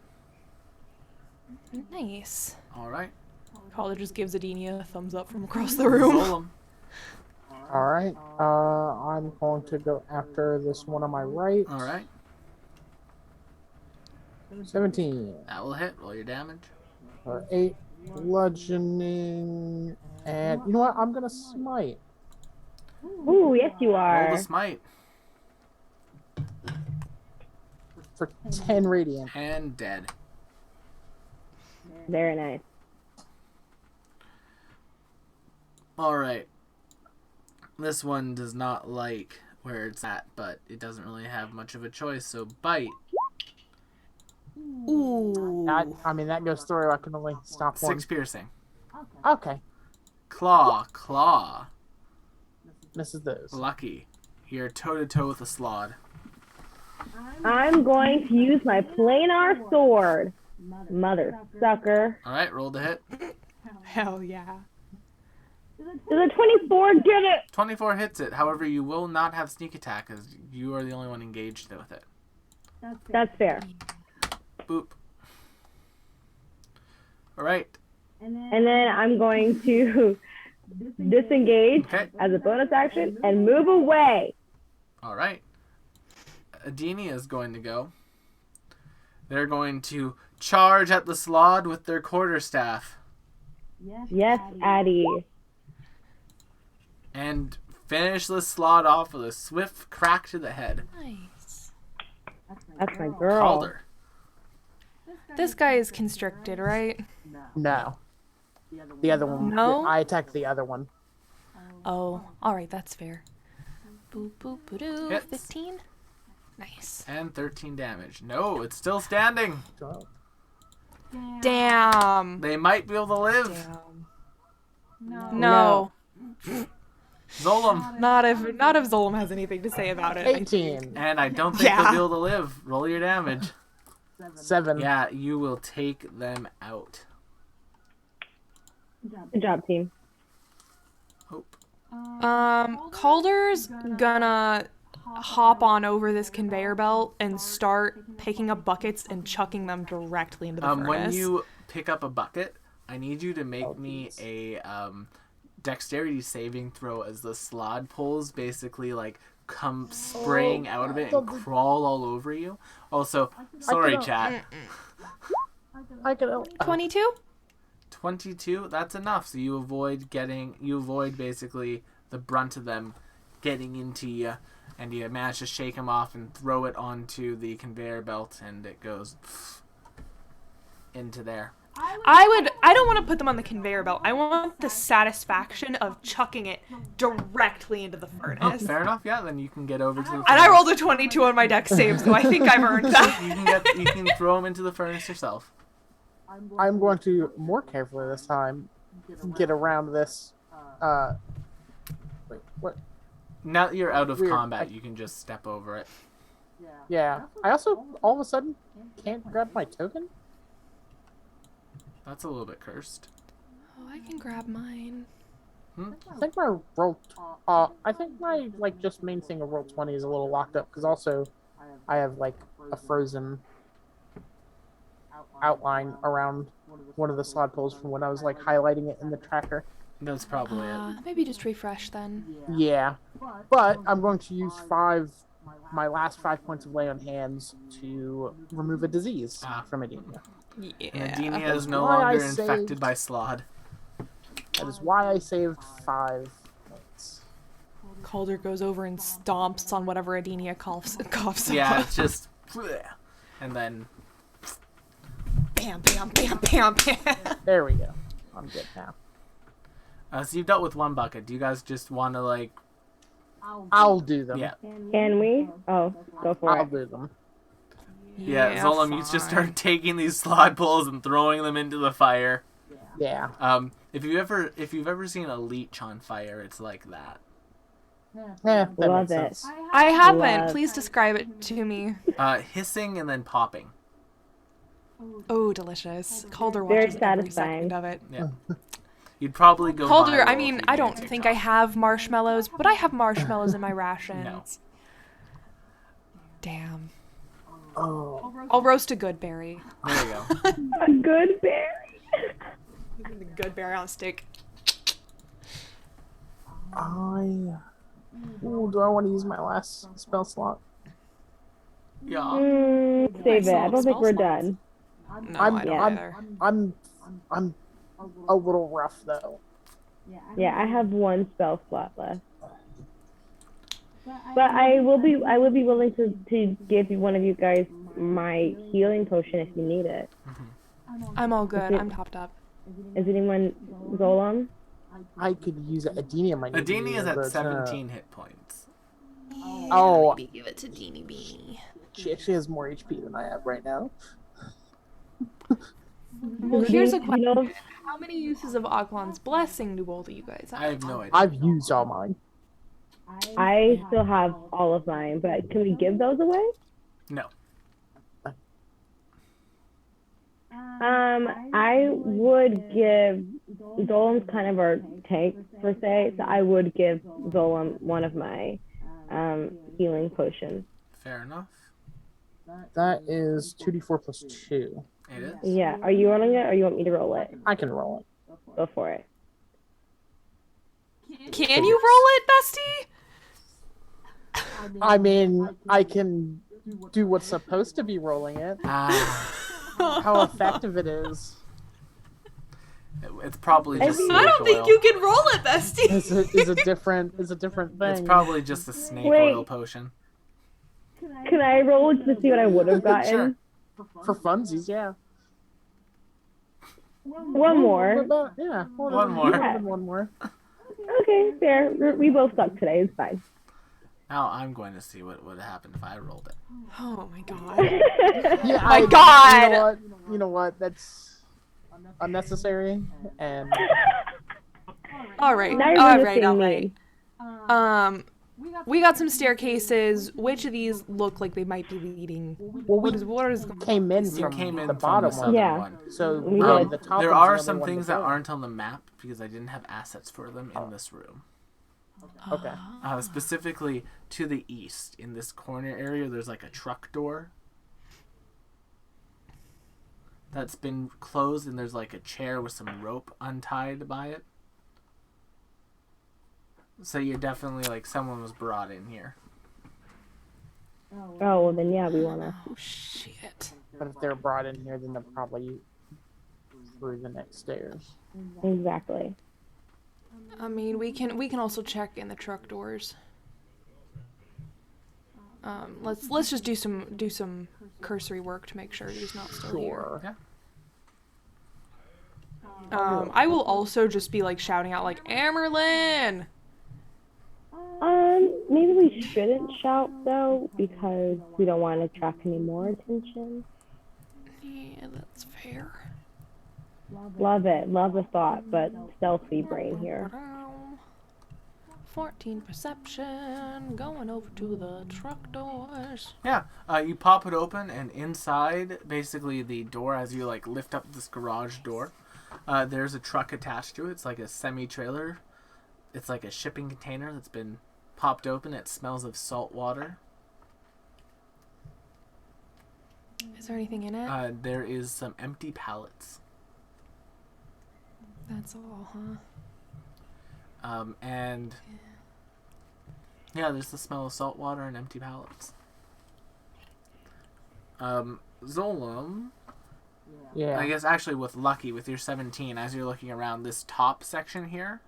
Nice. Alright. Calder just gives Adenia a thumbs up from across the room. Zolom. All right. I'm going to go after this one on my right. Alright. 17 That will hit. Roll your damage. or 8 bludgeoning, and you know what? I'm gonna smite. Ooh, yes you Roll are. the smite. For 10 radiant. And dead. Very nice. Alright. This one does not like where it's at, but it doesn't really have much of a choice, so bite. Ooh. I mean, that goes through. I can only stop one. 6 piercing. Okay. Claw. Misses those. Lucky. You're toe-to-toe with a slod. I'm going to use my planar sword. Mother sucker. Alright, roll the hit. Hell yeah. Does a 24 get it? 24 hits it. However, you will not have sneak attack as you are the only one engaged with it. That's fair. Boop. Alright. And then I'm going to disengage Okay. as a bonus action and move away. Alright. Adenia is going to go. They're going to charge at the slod with their quarterstaff. Yes, Addie. And finish the slot off with a swift crack to the head. Nice. That's my girl. Calder. This guy is constricted, right? No. The other one. No? I attacked the other one. Oh, alright, that's fair. Boop, boop, boop, Hits. 15? Nice. And 13 damage. No, it's still standing. Damn. They might be able to live. Damn. No. Zolom. Not if Zolom has anything to say about it. 18. And I don't think Yeah. they'll be able to live. Roll your damage. 7. Yeah, you will take them out. Good job, team. Hope. Calder's gonna hop on over this conveyor belt and start picking up buckets and chucking them directly into the furnace. When you pick up a bucket, I need you to make me a dexterity saving throw as the slod poles basically like come spraying out of it and crawl all over you. Also, sorry chat. I can. 22? 22, that's enough. So you avoid basically the brunt of them getting into you, and you manage to shake them off and throw it onto the conveyor belt, and it goes into there. I don't want to put them on the conveyor belt. I want the satisfaction of chucking it directly into the Oh, furnace. fair enough. Yeah, then you can get over to the And I furnace. rolled a 22 on my dex save, so I think I've earned that. You can throw them into the furnace yourself. I'm going to more carefully this time get around this. Wait, what? Now that you're out of Weird. combat, you can just step over it. Yeah. I also all of a sudden can't grab my token. That's a little bit cursed. Oh, I can grab mine. I think my roll. I think my just main thing of roll 20 is a little locked up because also I have a frozen outline around one of the slot poles from when I was highlighting it in the tracker. That's probably it. Maybe just refresh then. Yeah, but I'm going to use my last 5 points of lay on hands to remove a disease from Adenia. Yeah. Nadine is no why I longer saved- infected by Slod. That is why I saved 5 points. Calder goes over and stomps on whatever Adenia coughs Yeah, up. it's just... And then... Bam, bam, bam, bam, bam. There we go. I'm good now. So you've dealt with one bucket. Do you guys just want to, I'll do them. Yeah. Can we? Oh, go for I'll it. do them. Yeah, Zolom, you just start taking these slod poles and throwing them into the fire. Yeah. If you've ever seen a leech on fire, it's like that. That Love makes it. sense. I haven't. Love- Please describe it to me. Hissing and then popping. Oh, delicious. Calder Very watches every satisfying. second of it. Yeah. You'd probably go Calder, viral I if mean, you I did don't TikTok. think I have marshmallows, but I have marshmallows in my rations. No. Damn. Oh. I'll roast a good berry. There you go. A good berry. Good berry on a stick. Ooh, do I want to use my last spell slot? Yeah. Save it. I don't think we're done. No, I'm- I don't I'm- either. I'm a little rough though. Yeah, I have one spell slot left. But I will be willing to give one of you guys my healing potion if you need it. I'm all good. it- I'm topped up. Is anyone Golem? I could use it. Adenia might need to Adini use is it, at but, 17 hit points. Oh, Maybe give it to Deanie Beanie. she has more HP than I have right now. Well, here's a You question. know, How many uses of Aglan's blessing do both of you guys I have? have no idea. I've used all mine. I still have all of mine, but can we give those away? No. I would give Zolem's kind of our tank per se, so I would give Zolem one of my healing potions. Fair enough. That is 2d4 plus 2. It is. Yeah, are you rolling it or you want me to roll it? I can roll it. Go for it. Can you roll it, bestie? I mean, I can do what's supposed to be rolling it. How effective it is It's probably just snake I don't think oil. you can roll it, bestie. is a different thing. It's probably just a snake Wait. oil potion. Can I roll to see what I would have gotten? Sure. For funsies, yeah. One more. Yeah. One more. One more. Okay, fair. We both suck today. It's fine. Now I'm going to see what would have happened if I rolled it. Oh my god. Yeah, My God! You know what? That's unnecessary. And All right. Now you're All gonna right. sing All me. right. We got some staircases. Which of these look like they might be leading? well, we What is came in You from came in the from bottom the one. southern Yeah. one. So We the did. top There one's are the other some one things to that go. aren't on the map because I didn't have assets for them in this room. Okay. Specifically to the east, in this corner area, there's like a truck door that's been closed, and there's like a chair with some rope untied by it. So you're definitely like someone was brought in here. Oh, well then yeah, we wanna. Oh shit. But if they're brought in here, then they're probably through the next stairs. Exactly. I mean, we can also check in the truck doors. Let's just do some cursory work to make sure he's not still here. Sure. Yeah. I will also just be like shouting out like Amerlin. Maybe we shouldn't shout though because we don't want to attract any more attention. Yeah, that's fair. Love it. Love the thought, but stealthy brain here. 14 perception. Going over to the truck doors. Yeah, you pop it open, and inside, basically the door, as you like lift up this garage door, there's a truck attached to it. It's like a semi-trailer. It's like a shipping container that's been popped open. It smells of salt water. Is there anything in it? There is some empty pallets. That's all, huh? And yeah, there's the smell of salt water and empty pallets. Zolom, Yeah. I guess actually with Lucky, with your 17, as you're looking around this top section here,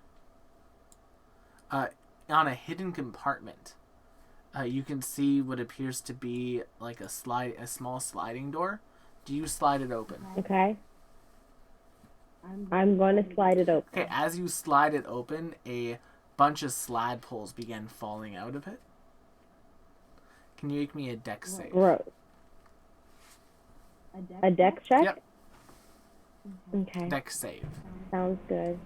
on a hidden compartment, you can see what appears to be like a small sliding door. Do you slide it open? Okay. I'm going to slide it open. Okay, as you slide it open, a bunch of slad poles begin falling out of it. Can you make me a dex save? Gross. A dex check? Yep. Okay. Dex save. Sounds good.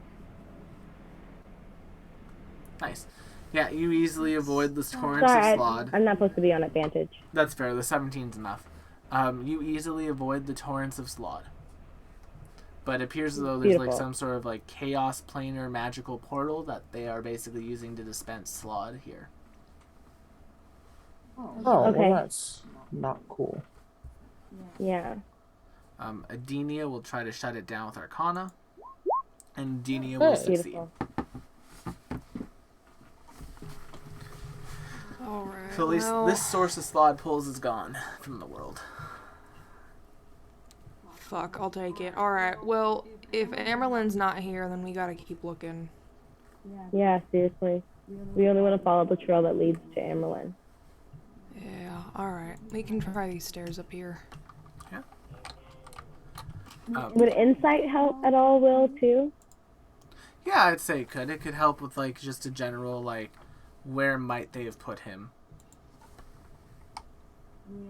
Nice. Yeah, you easily avoid the torrents Sorry, of slod. I'm not supposed to be on advantage. That's fair. The 17's enough. You easily avoid the torrents of slod. But it appears as though there's like Beautiful. some sort of like chaos planar magical portal that they are basically using to dispense slod here. Oh, Okay. well, that's not cool. Yeah. Adenia will try to shut it down with Arcana, and Adenia will Hey. succeed. Beautiful. Alright. So at least this source of slod pulls is gone from the world. Fuck, I'll take it. Alright, well, if Amerlin's not here, then we gotta keep looking. Yeah, seriously. We only want to follow the trail that leads to Amerlin. Yeah, alright. We can try these stairs up here. Would insight help at all, Will, too? Yeah, I'd say it could. It could help with like just a general like, where might they have put him?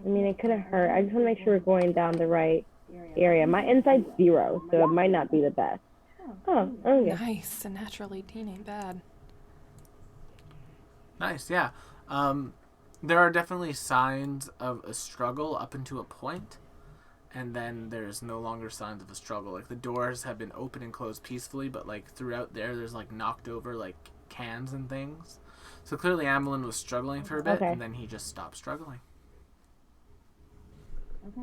I mean, it couldn't hurt. I just want to make sure we're going down the right area. My insight's 0, so it might not be the best. Oh, okay. Nice, a natural 18 ain't bad. Nice, yeah. There are definitely signs of a struggle up into a point, and then there's no longer signs of a struggle. Like the doors have been open and closed peacefully, but like throughout there's like knocked over like cans and things. So clearly Amelin was struggling for a bit, Okay. and then he just stopped struggling.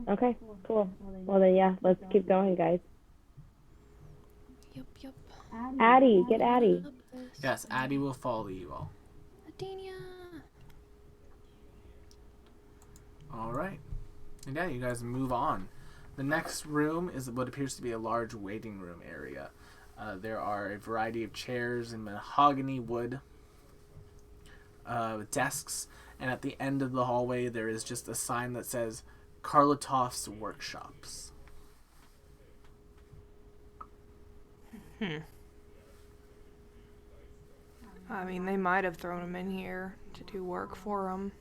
Okay, cool. Well then, yeah, let's keep going, guys. Yup, yup. Addie, get Addie. Yes, Addie will follow you all. Adenia. All right. And yeah, you guys move on. The next room is what appears to be a large waiting room area. There are a variety of chairs in mahogany wood, with desks, and at the end of the hallway there is just a sign that says Karlatov's Workshops. I mean, they might have thrown him in here to do work for him.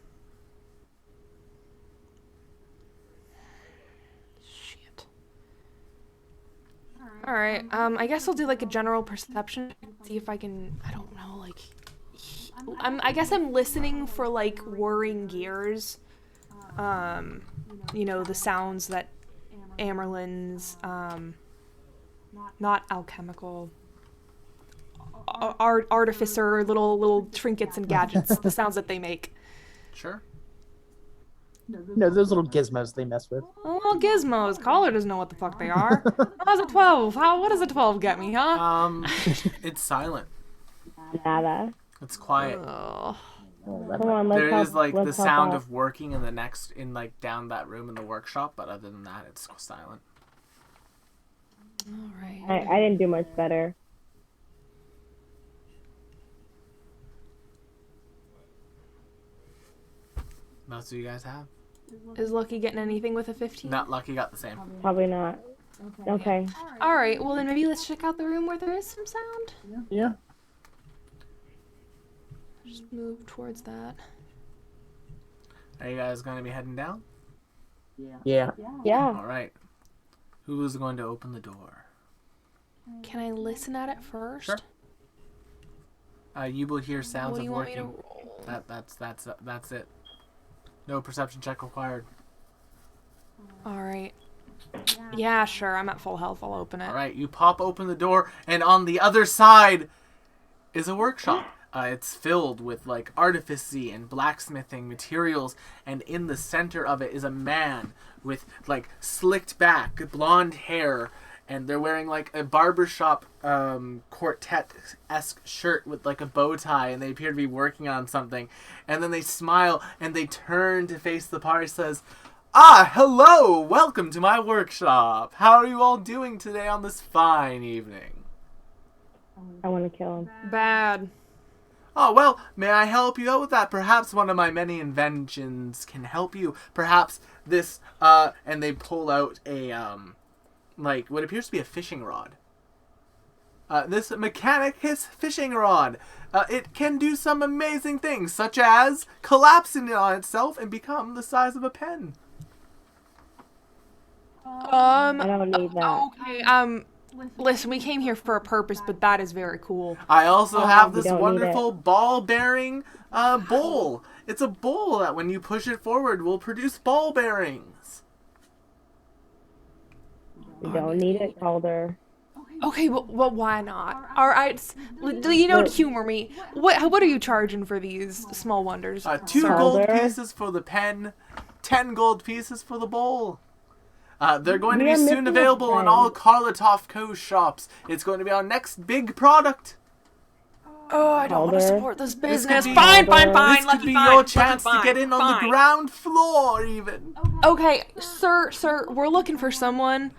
Shit. Alright, I guess I'll do like a general perception, see if I can, I don't know, like, I guess I'm listening for like whirring gears. You know, the sounds that Amerlin's, not alchemical, artificer, little trinkets and gadgets, the sounds that they make. Sure. No, those little gizmos they mess with. Oh, little gizmos. Caller doesn't know what the fuck they are. How's a 12? What does a 12 get me, huh? It's silent. Nada. It's quiet. Oh. Come on, let's There help, is like the let's help sound out. of working in the next, in like down that room in the workshop, but other than that, it's silent. Alright. I didn't do much better. What else do you guys have? Is Lucky getting anything with a 15? Not Lucky got the same. Probably not. Okay. Alright, well then maybe let's check out the room where there is some sound. Yeah. Just move towards that. Are you guys going to be heading down? Yeah. Yeah. All right. Who is going to open the door? Can I listen at it first? Sure. You will hear sounds What do of you want me to working. roll? That's it. No perception check required. Alright. Yeah, sure. I'm at full health. I'll open it. All right. You pop open the door, and on the other side is a workshop. It's filled with like artificy and blacksmithing materials, and in the center of it is a man with like slicked back, blonde hair, and they're wearing like a barbershop quartet-esque shirt with like a bow tie, and they appear to be working on something. And then they smile and they turn to face the party. Says, "Ah, hello! Welcome to my workshop. How are you all doing today on this fine evening?" I want to kill him. Bad. "Oh, well, may I help you out with that? Perhaps one of my many inventions can help you. Perhaps this," and they pull out a, like, what appears to be a fishing rod. This Mechanicus fishing rod. It can do some amazing things, such as collapse in on itself and become the size of a pen. I don't need that. Okay, listen, we came here for a purpose, but that is very cool. I also have we this don't need wonderful ball-bearing bowl. It's a bowl that when you push it forward will produce ball bearings. We don't need it, Calder. Okay, well, why not? Alright, you don't humor me. What are you charging for these small wonders? 2 sir? gold Calder. pieces for the pen, 10 gold pieces for the bowl. They're going to We be are soon missing a available in friend. all Karlatov Co. shops. It's going to be our next big product. Oh, I don't want to Calder. support this This business. could be- Fine, This Lucky, could be fine, your chance fine, to get in on fine. the ground floor, even. Okay, sir, we're looking for someone.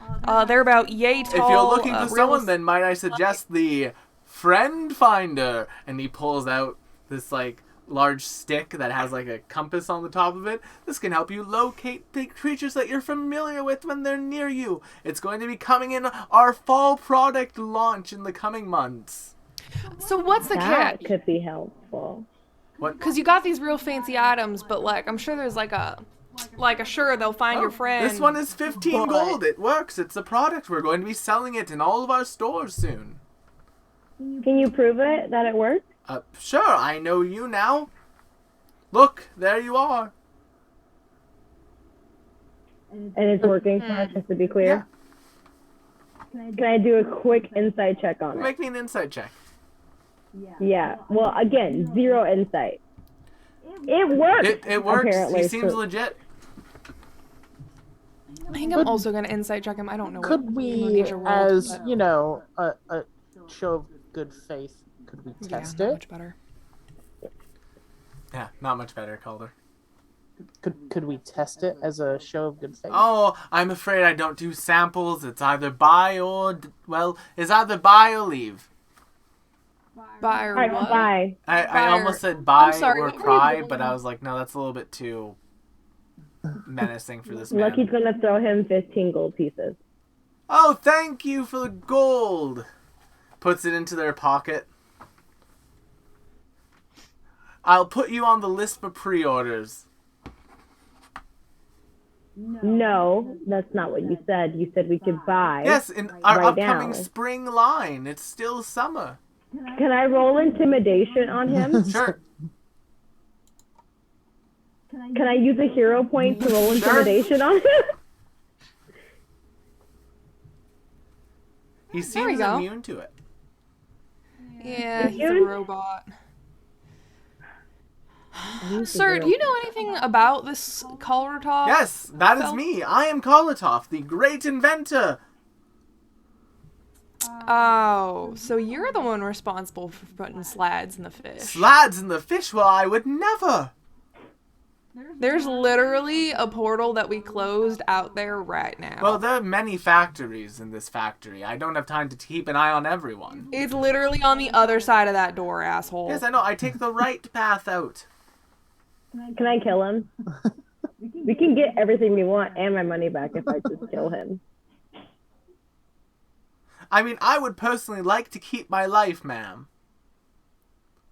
They're about yay tall. If you're looking for real- someone, then might I suggest the Friend Finder? And he pulls out this, like, large stick that has, like, a compass on the top of it. This can help you locate the creatures that you're familiar with when they're near you. It's going to be coming in our fall product launch in the coming months. So what's the That catch? could be helpful. What? Because you got these real fancy items, but like I'm sure there's like a sure they'll find your friend. This one is 15 but- gold. It works. It's a product. We're going to be selling it in all of our stores soon. Can you prove it that it works? Sure, I know you now. Look, there you are. And it's working for us, just to be clear. Can I do a quick insight check on it? Make me an insight check. Yeah. Well, again, 0 insight. It works. It works. Apparently, He seems so- legit. I think I'm also gonna insight check him. I don't know. Could what we, Amnesia rolled, as, but- you know, a show of good faith, could we yeah, test not it? much better. Yeah, not much better, Calder. Could we test it as a show of good faith? Oh, I'm afraid I don't do samples. It's either buy or, it's either buy or leave. Bye or All right, what? bye. I Bye almost or- said bye sorry, or what were you cry, doing? but I was like, no, that's a little bit too menacing for this man. Lucky's gonna throw him 15 gold pieces. Oh, thank you for the gold. Puts it into their pocket. I'll put you on the list for pre-orders. No, that's not what you said. You said we could buy. Yes, in our right upcoming now. spring line. It's still summer. Can I roll intimidation on him? Sure. Can I use a hero point to roll intimidation on him? He we seems go. immune to it. Yeah, he's a Immune? robot. Sir, do you know anything about this Kolratov? Yes, that is felt- me. I am Kolotov, the great inventor. Oh, so you're the one responsible for putting slads in the fish. Slads in the fish? Well, I would never. There's literally a portal that we closed out there right now. Well, there are many factories in this factory. I don't have time to keep an eye on everyone. It's literally on the other side of that door, asshole. Yes, I know. I take the right path out. Can I kill him? We can get everything we want and my money back if I just kill him. I mean, I would personally like to keep my life, ma'am.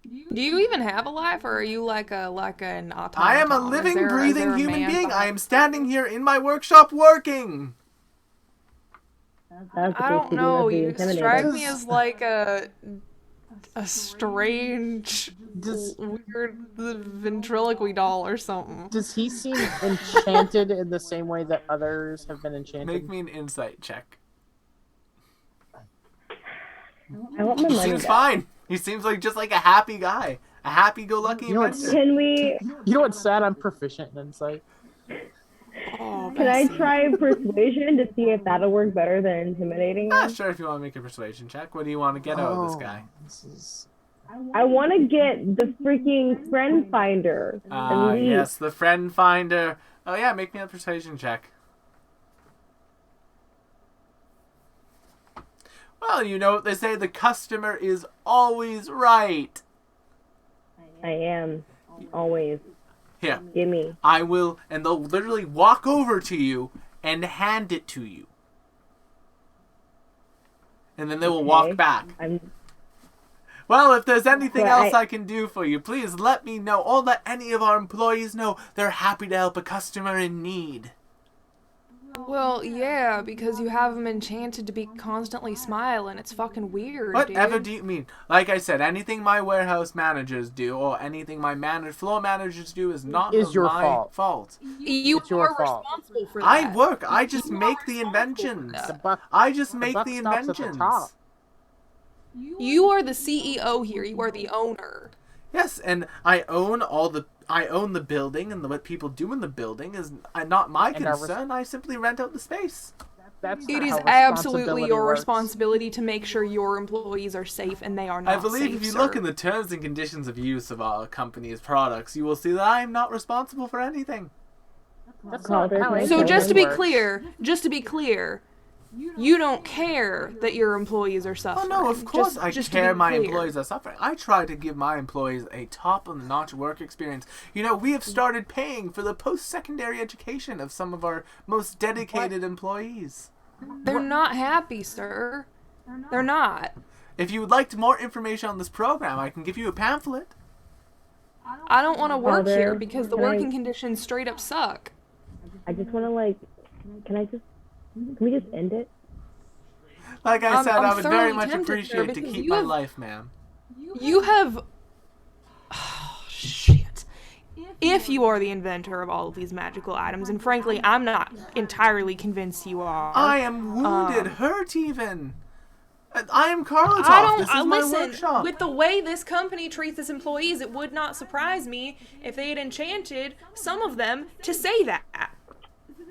Do you even have a life, or are you like an automaton? I am a Is living, there breathing a human man being. behind- I am standing here in my workshop working. That's I don't basically know. being You intimidated. strike me as like a strange, Does weird ventriloquy doll or something. does he seem enchanted in the same way that others have been enchanted? Make me an insight check. I want my He money seems back. fine. He seems like just like a happy guy. A happy-go-lucky You know what's- inventor. Can we? You know what's sad? I'm proficient in insight. Oh, Can I Bessie. try persuasion to see if that'll work better than intimidating Ah, him? sure, if you want to make a persuasion check. What do you want to get out of this guy? This is... I want to get the freaking friend finder. and leave. Yes, the friend finder. Oh yeah, make me a persuasion check. Well, you know what they say, the customer is always right. I am. Always. Here, Gimme. I will, and they'll literally walk over to you and hand it to you. And then they will Okay. walk back. I'm. Well, if there's anything Well, else I can do for you, please let me know, or let any of our employees know. They're happy to help a customer in need. Well, yeah, because you have them enchanted to be constantly smiling. It's fucking weird, Whatever dude. do you mean? Like I said, anything my warehouse managers do, or anything my floor managers do, is not Is of your my fault. You It's your are fault. responsible for that. I work. I just make the inventions. The buck, I just the make buck the stops at the inventions. top. You are the CEO here. You are the owner. Yes, and I own the building, and what people do in the building is not my And our concern. I simply rent out the space. That's It not is how absolutely responsibility your works. responsibility to make sure your employees are safe, and they are not I believe safe, if you sir. look in the terms and conditions of use of our company's products, you will see that I am not responsible for anything. That's Call not their how name. So anything just to be works. clear, you don't care that your employees are Oh suffering. no, of course I just to care be my clear. employees are suffering. I try to give my employees a top-of-the-notch work experience. You know, we have started paying for the post-secondary education of some of our most dedicated employees. They're not happy, sir. They're not. If you would like more information on this program, I can give you a pamphlet. I don't want to work Father, here because the can I- working conditions straight up suck. I just want to like. Can we just end it? Like I said, I'm I would very thoroughly much tempted, sir, appreciate to because keep you my have- life, ma'am. You have. Oh, shit. If you are the inventor of all of these magical items, and frankly, I'm not entirely convinced you are. I am wounded, hurt even. I am Karlatov. I don't. This is my Listen. workshop. With the way this company treats its employees, it would not surprise me if they had enchanted some of them to say that.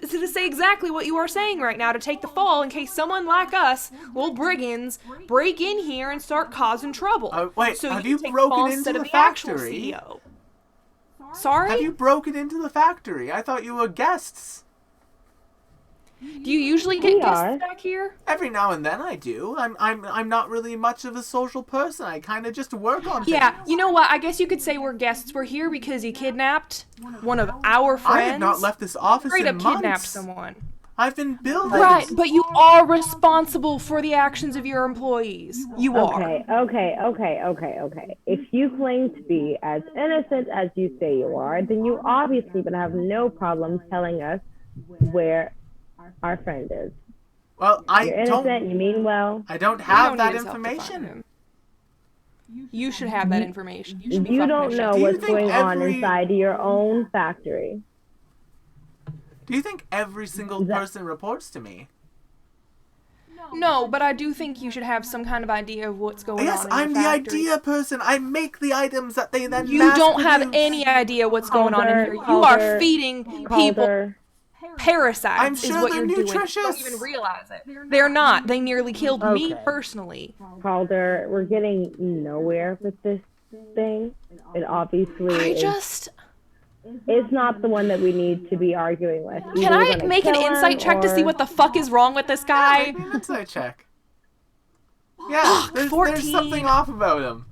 To say exactly what you are saying right now, to take the fall in case someone like us, little brigands, break in here and start causing trouble. Wait, so have you you take the broken fall into instead the of the actual factory? CEO. Sorry? Have you broken into the factory? I thought you were guests. Do you usually We get are. guests back here? Every now and then I do. I'm not really much of a social person. I kind of just work on things. Yeah, you know what? I guess you could say we're guests. We're here because you kidnapped one of our friends. I have not left this office Straight in up months. kidnapped someone. I've been building. Right, but you are responsible for the actions of your employees. You are. Okay. If you claim to be as innocent as you say you are, then you obviously would have no problem telling us where our friend is. Well, You're innocent, you mean well. I don't You have don't that need us help to find information. him. You should have that information. You should be You fucking don't know ashamed. Do you what's think going on every- inside your own factory. Do you think every single person reports to me? No, but I do think you should have some kind of idea of what's going Yes, on in I'm your the factory. idea person. I make the items that they then You mass don't have produce. any idea what's going on in here. You Calder, are feeding people Calder, parasites. I'm is sure what they're you're nutritious. doing. You don't even realize it. They're not. They nearly killed me Okay. personally. Calder, we're getting nowhere with this thing. It obviously it's not the one that we need to be arguing with. Can Either I we're gonna make an kill him insight check to see or- what the fuck is wrong with this guy? Make me an insight check. Yeah, there's 14. something off about him.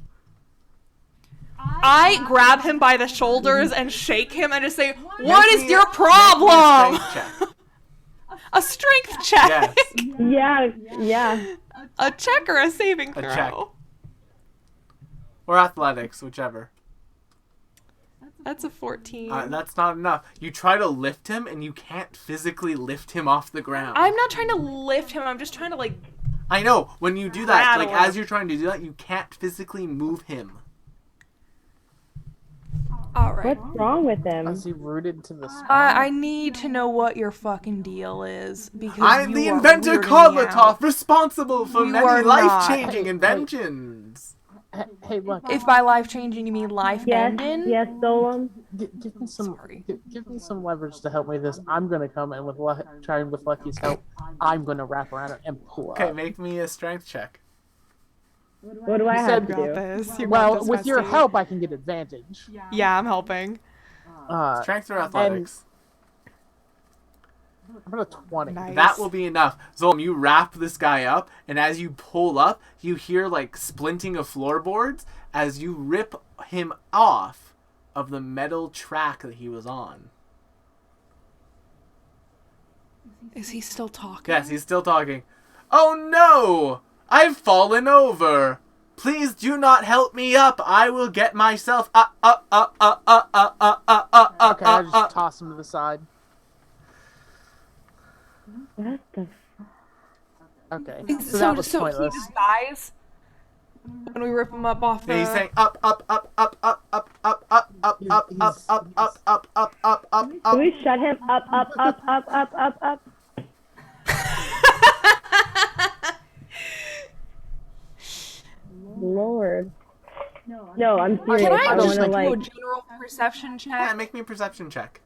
I grab him by the shoulders and shake him and just say, "What Make is me your a- problem?" make me a strength check. A strength check. Yes. Yeah. A check or a saving A throw? check. Or athletics, whichever. That's a 14. That's not enough. You try to lift him, and you can't physically lift him off the ground. I'm not trying to lift him. I'm just trying to, like... I know. When you do that, Rattle like him. as you're trying to do that, you can't physically move him. Alright. What's wrong with him? Is he rooted to the spine? I need to know what your fucking deal is. Because I'm you the are inventor weirding me Kozlotov, out. responsible for You many are life-changing not. inventions. Hey, look. If by life-changing you mean Yes, life-ending? yes, Solom. Give me some. Sorry. Give me some leverage to help me with this. I'm gonna come and trying with Lucky's help, I'm gonna wrap around it and pull Okay, up. make me a strength check. What do I You have said- to You got do? this. You got Well, this, with your bestie. help, I can get advantage. Yeah, I'm helping. Strength or athletics? I'm gonna 20. Nice. That will be enough. Zolom, you wrap this guy up, and as you pull up, you hear like splinting of floorboards as you rip him off of the metal track that he was on. Is he still talking? Yes, he's still talking. Oh no! I've fallen over. Please do not help me up. I will get myself Okay, I just toss him to the side. What the Okay, So, that was so he pointless. just dies when we rip him up off the... And he's saying up, up, up, up, up, up, up, up, up, up, up, up, up, up, up, up, up, up. Can we shut him up? Lord. No, I'm serious. Can I I just want to do a like. general perception Yeah, check make me a perception check.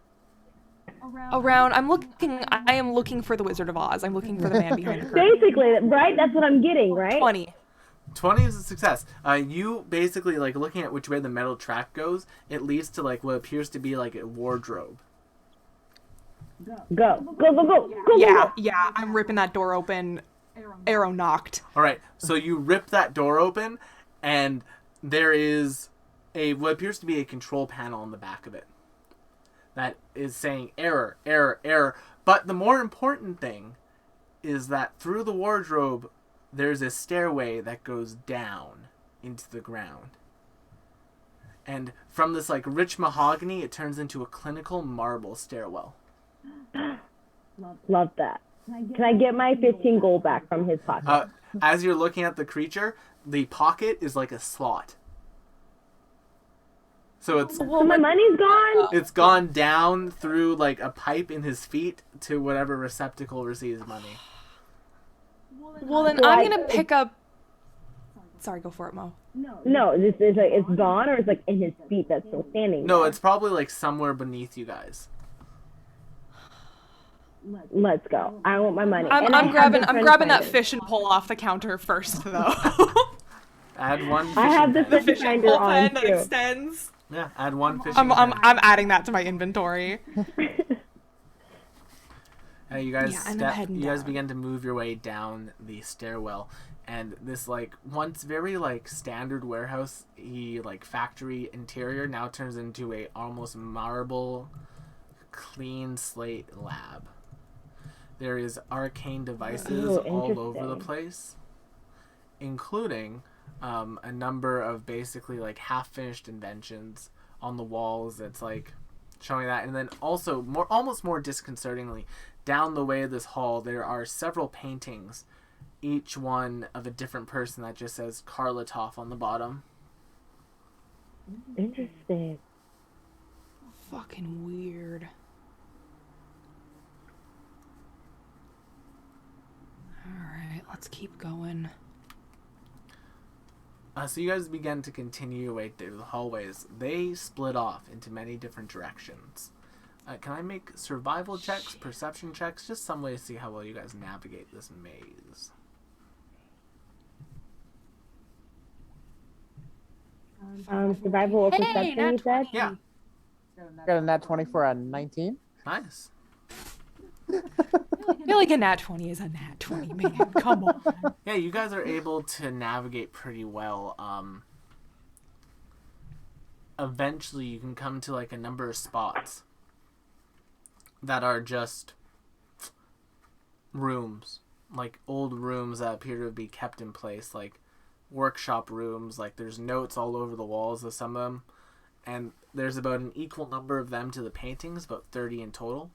around? I am looking for the Wizard of Oz. I'm looking for the man behind the curtain. Basically, right? That's what I'm getting, right? 20. 20 is a success. You basically, like, looking at which way the metal track goes, it leads to, like, what appears to be, like, a wardrobe. Go. Yeah, I'm ripping that door open. Arrow knocked. Alright, so you rip that door open, and there is what appears to be a control panel on the back of it that is saying error, error, error. But the more important thing is that through the wardrobe, there's a stairway that goes down into the ground. And from this, like, rich mahogany, it turns into a clinical marble stairwell. Love that. Can I get my 15 gold back from his pocket? As you're looking at the creature, the pocket is like a slot. So So my money's gone? it's gone down through like a pipe in his feet to whatever receptacle receives money. Well, then So I'm I- gonna pick up... Sorry, go for it, Mo. No, it's like it's gone, or it's like in his feet that's still standing. No, there? it's probably like somewhere beneath you guys. Let's go. I want my money. I'm And I have the grabbing friend that finder. fish and pull off the counter first, though. Add one fishing I have the pen. fish finder pull on pen that too. extends. Yeah, add one fishing I'm pen. adding that to my inventory. You guys Yeah, and I'm heading you guys down. begin to move your way down the stairwell, and this like once very like standard warehouse like factory interior now turns into a almost marble clean slate lab. There is arcane devices all over the interesting. place, including a number of basically like half-finished inventions on the walls. That's like showing that, and then also almost more disconcertingly, down the way of this hall, there are several paintings, each one of a different person that just says Karlatov on the bottom. Interesting. Fucking weird. Alright, let's keep going. So you guys begin to continue your way through the hallways. They split off into many different directions. Can I make survival checks, perception checks, just some way to see how well you guys navigate this maze? Survival or Hey, perception, nat you said? 20. Yeah, Got a nat 20 for a 19. nice. I feel like a nat 20 is a nat 20, man. Come on. Yeah, you guys are able to navigate pretty well. Eventually, you can come to like a number of spots that are just rooms, like old rooms that appear to be kept in place, like workshop rooms. Like there's notes all over the walls of some of them, and there's about an equal number of them to the paintings, about 30 in total.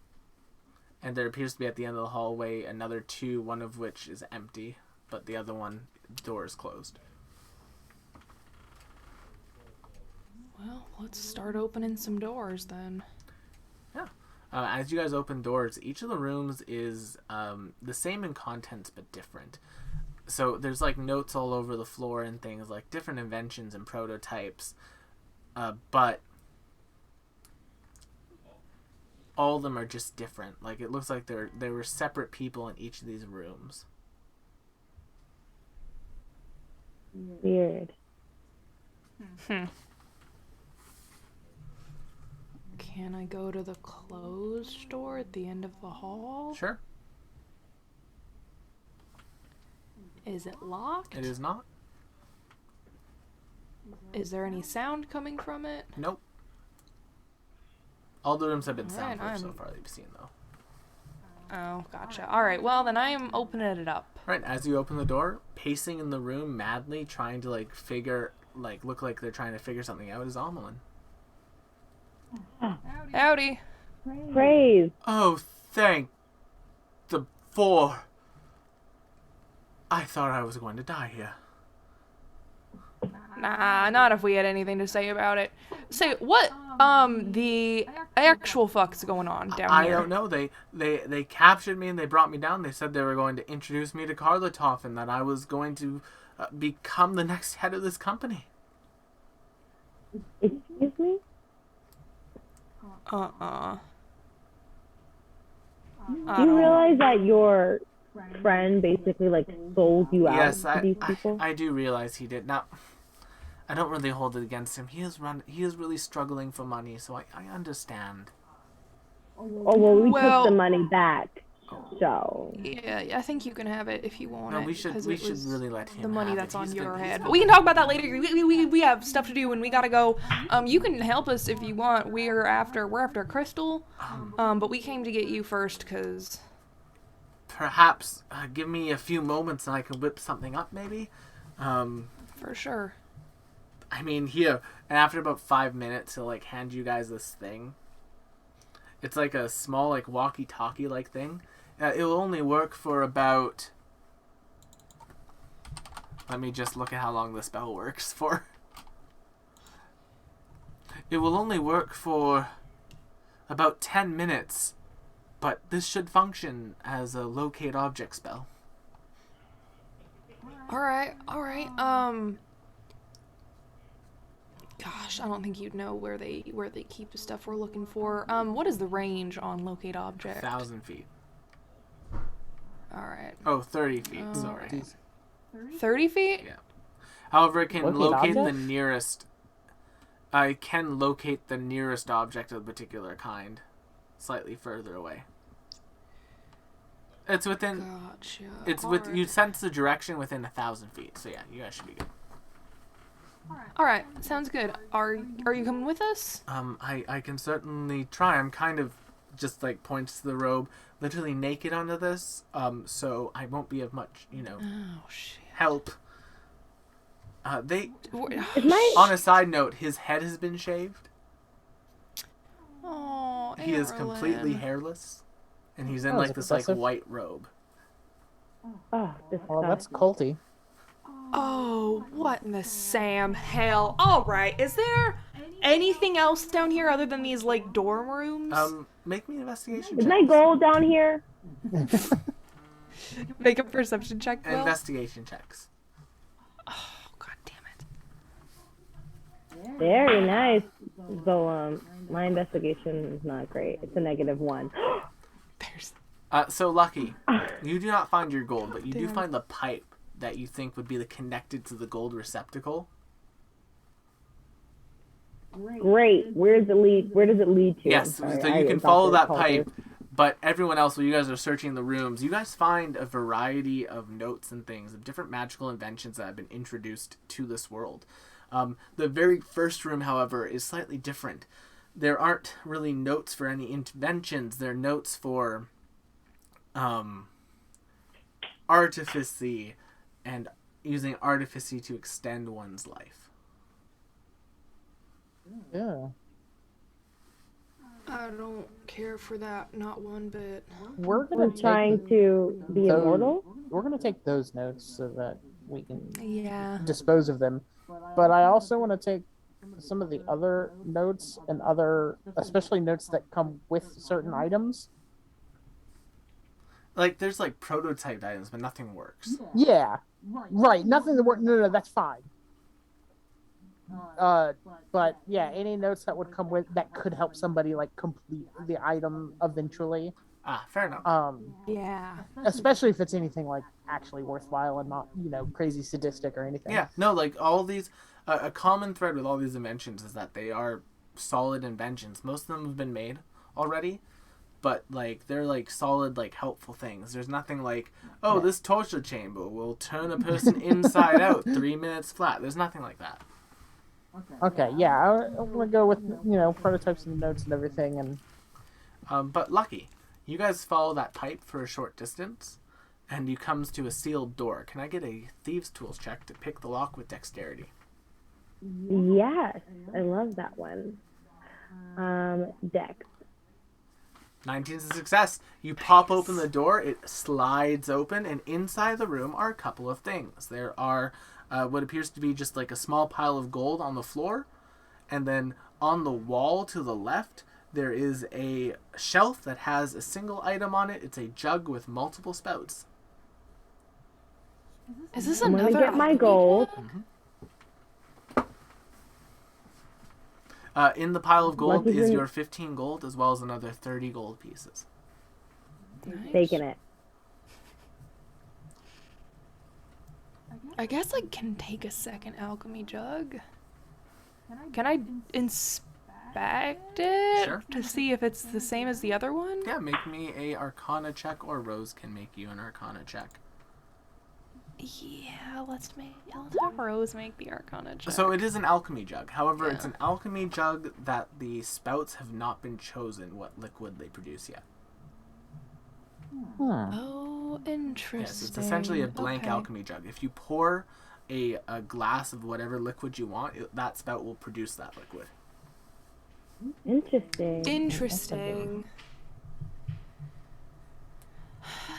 And there appears to be at the end of the hallway another 2, one of which is empty, but the other one, door is closed. Well, let's start opening some doors then. As you guys open doors, each of the rooms is the same in contents but different. So there's like notes all over the floor and things like different inventions and prototypes, but all of them are just different. Like it looks like there were separate people in each of these rooms. Weird. Can I go to the closed door at the end of the hall? Sure, Is it locked? it is not. Is there any sound coming from it? Nope. All the rooms have been Alright, soundproof so I'm- far that you've seen, though. Oh, gotcha. Alright, well, then I am opening it up. Right, as you open the door, pacing in the room madly, trying to look like they're trying to figure something out, is Amelin. Howdy. Praise. Oh, thank the four. I thought I was going to die here. Nah, not if we had anything to say about it. Say, what, the actual fuck's going on down I here? don't know. They captured me and they brought me down. They said they were going to introduce me to Karlatov and that I was going to become the next head of this company. Excuse me? Do you realize that your friend basically like sold you out Yes, to these people? I do realize he did. Now, I don't really hold it against him. He is really struggling for money, so I understand. Oh well, we Well- took the money back. So Yeah, I think you can have it if you want No, it. we should 'cause we it should was really let him the money have that's it. on He's your been- head. But we can talk about that later. We have stuff to do and we gotta go. You can help us if you want. We're after Crystal. But we came to get you first because Perhaps give me a few moments and I can whip something up, maybe. for sure. I mean, here, and after about 5 minutes, he'll like hand you guys this thing. It's like a small, like walkie-talkie like thing. It will only work for about. Let me just look at how long the spell works for. It will only work for about 10 minutes, but this should function as a locate object spell. All right. Gosh, I don't think you'd know where they keep the stuff we're looking for. What is the range on locate object? 1,000 feet. All right. Oh, 30 feet, sorry. Jeez. 30 feet? Yeah. However, it can Locate locate the object? nearest. I can locate the nearest object of a particular kind, slightly further away. It's within. Gotcha. It's with you sense the direction within 1,000 feet. So yeah, you guys should be good. All right, sounds good. Are you coming with us? I can certainly try. I'm kind of just like points to the robe, literally naked under this. So I won't be of much, Oh shit. help. Is my On a side note, his head has been shaved. Oh, He is completely hairless, and he's in Oh, like is it this like possessive? white robe. oh, Well, that's disgusting. culty. Oh, what in the Sam hell? All right, is there anything else down here other than these like dorm rooms? Make me an investigation Is check. my gold down here? Make a perception check, Will. Investigation checks. Oh, god damn it. Very nice. So my investigation is not great. It's a -1. There's. So Lucky, you do not find your gold, but you do Damn. find the pipe that you think would be the connected to the gold receptacle. Great. Where does it lead? Where does it lead to? Yes, I'm sorry, so I you can exhausted follow that cultist. pipe. But everyone else, while you guys are searching the rooms, you guys find a variety of notes and things of different magical inventions that have been introduced to this world. The very first room, however, is slightly different. There aren't really notes for any inventions. They're notes for artificy and using artificy to extend one's life. Yeah. I don't care for that, not one bit. We're We're gonna trying take to be those- immortal. We're gonna take those notes so that we can Yeah. dispose of them. But I also want to take some of the other notes and especially notes that come with certain items. Like, there's like prototype items, but nothing works. Yeah, right. Nothing to work. No, that's fine. But yeah, any notes that would come with that could help somebody like complete the item eventually. Ah, fair enough. Yeah. Especially if it's anything like actually worthwhile and not crazy sadistic or anything. Yeah, no, like all these, a common thread with all these inventions is that they are solid inventions. Most of them have been made already, but like they're like solid, like helpful things. There's nothing like, oh, this torture chamber will turn a person inside out 3 minutes flat. There's nothing like that. Okay, yeah, I'm gonna go with prototypes and notes and everything, and But Lucky, you guys follow that pipe for a short distance, and you comes to a sealed door. Can I get a thieves' tools check to pick the lock with dexterity? Yes, I love that one. Dex. 19's a success. You pop open the door, it slides open, and inside the room are a couple of things. There are what appears to be just like a small pile of gold on the floor, and then on the wall to the left, there is a shelf that has a single item on it. It's a jug with multiple spouts. Is this I'm gonna another get my alchemy gold. book? In the pile of gold Lucky's is in- your 15 gold as well as another 30 gold pieces. Nice. Taking it. I guess I can take a second alchemy jug. Can I inspect it Sure. to see if it's the same as the other one? Yeah, make me a Arcana check, or Rose can make you an Arcana check. Yeah, let's have Rose make the Arcana check. So it is an alchemy jug. However, it's Yeah. an alchemy jug that the spouts have not been chosen what liquid they produce yet. Oh, interesting. Yes, it's essentially a blank Okay. alchemy jug. If you pour a glass of whatever liquid you want, that spout will produce that liquid. Interesting. Interesting.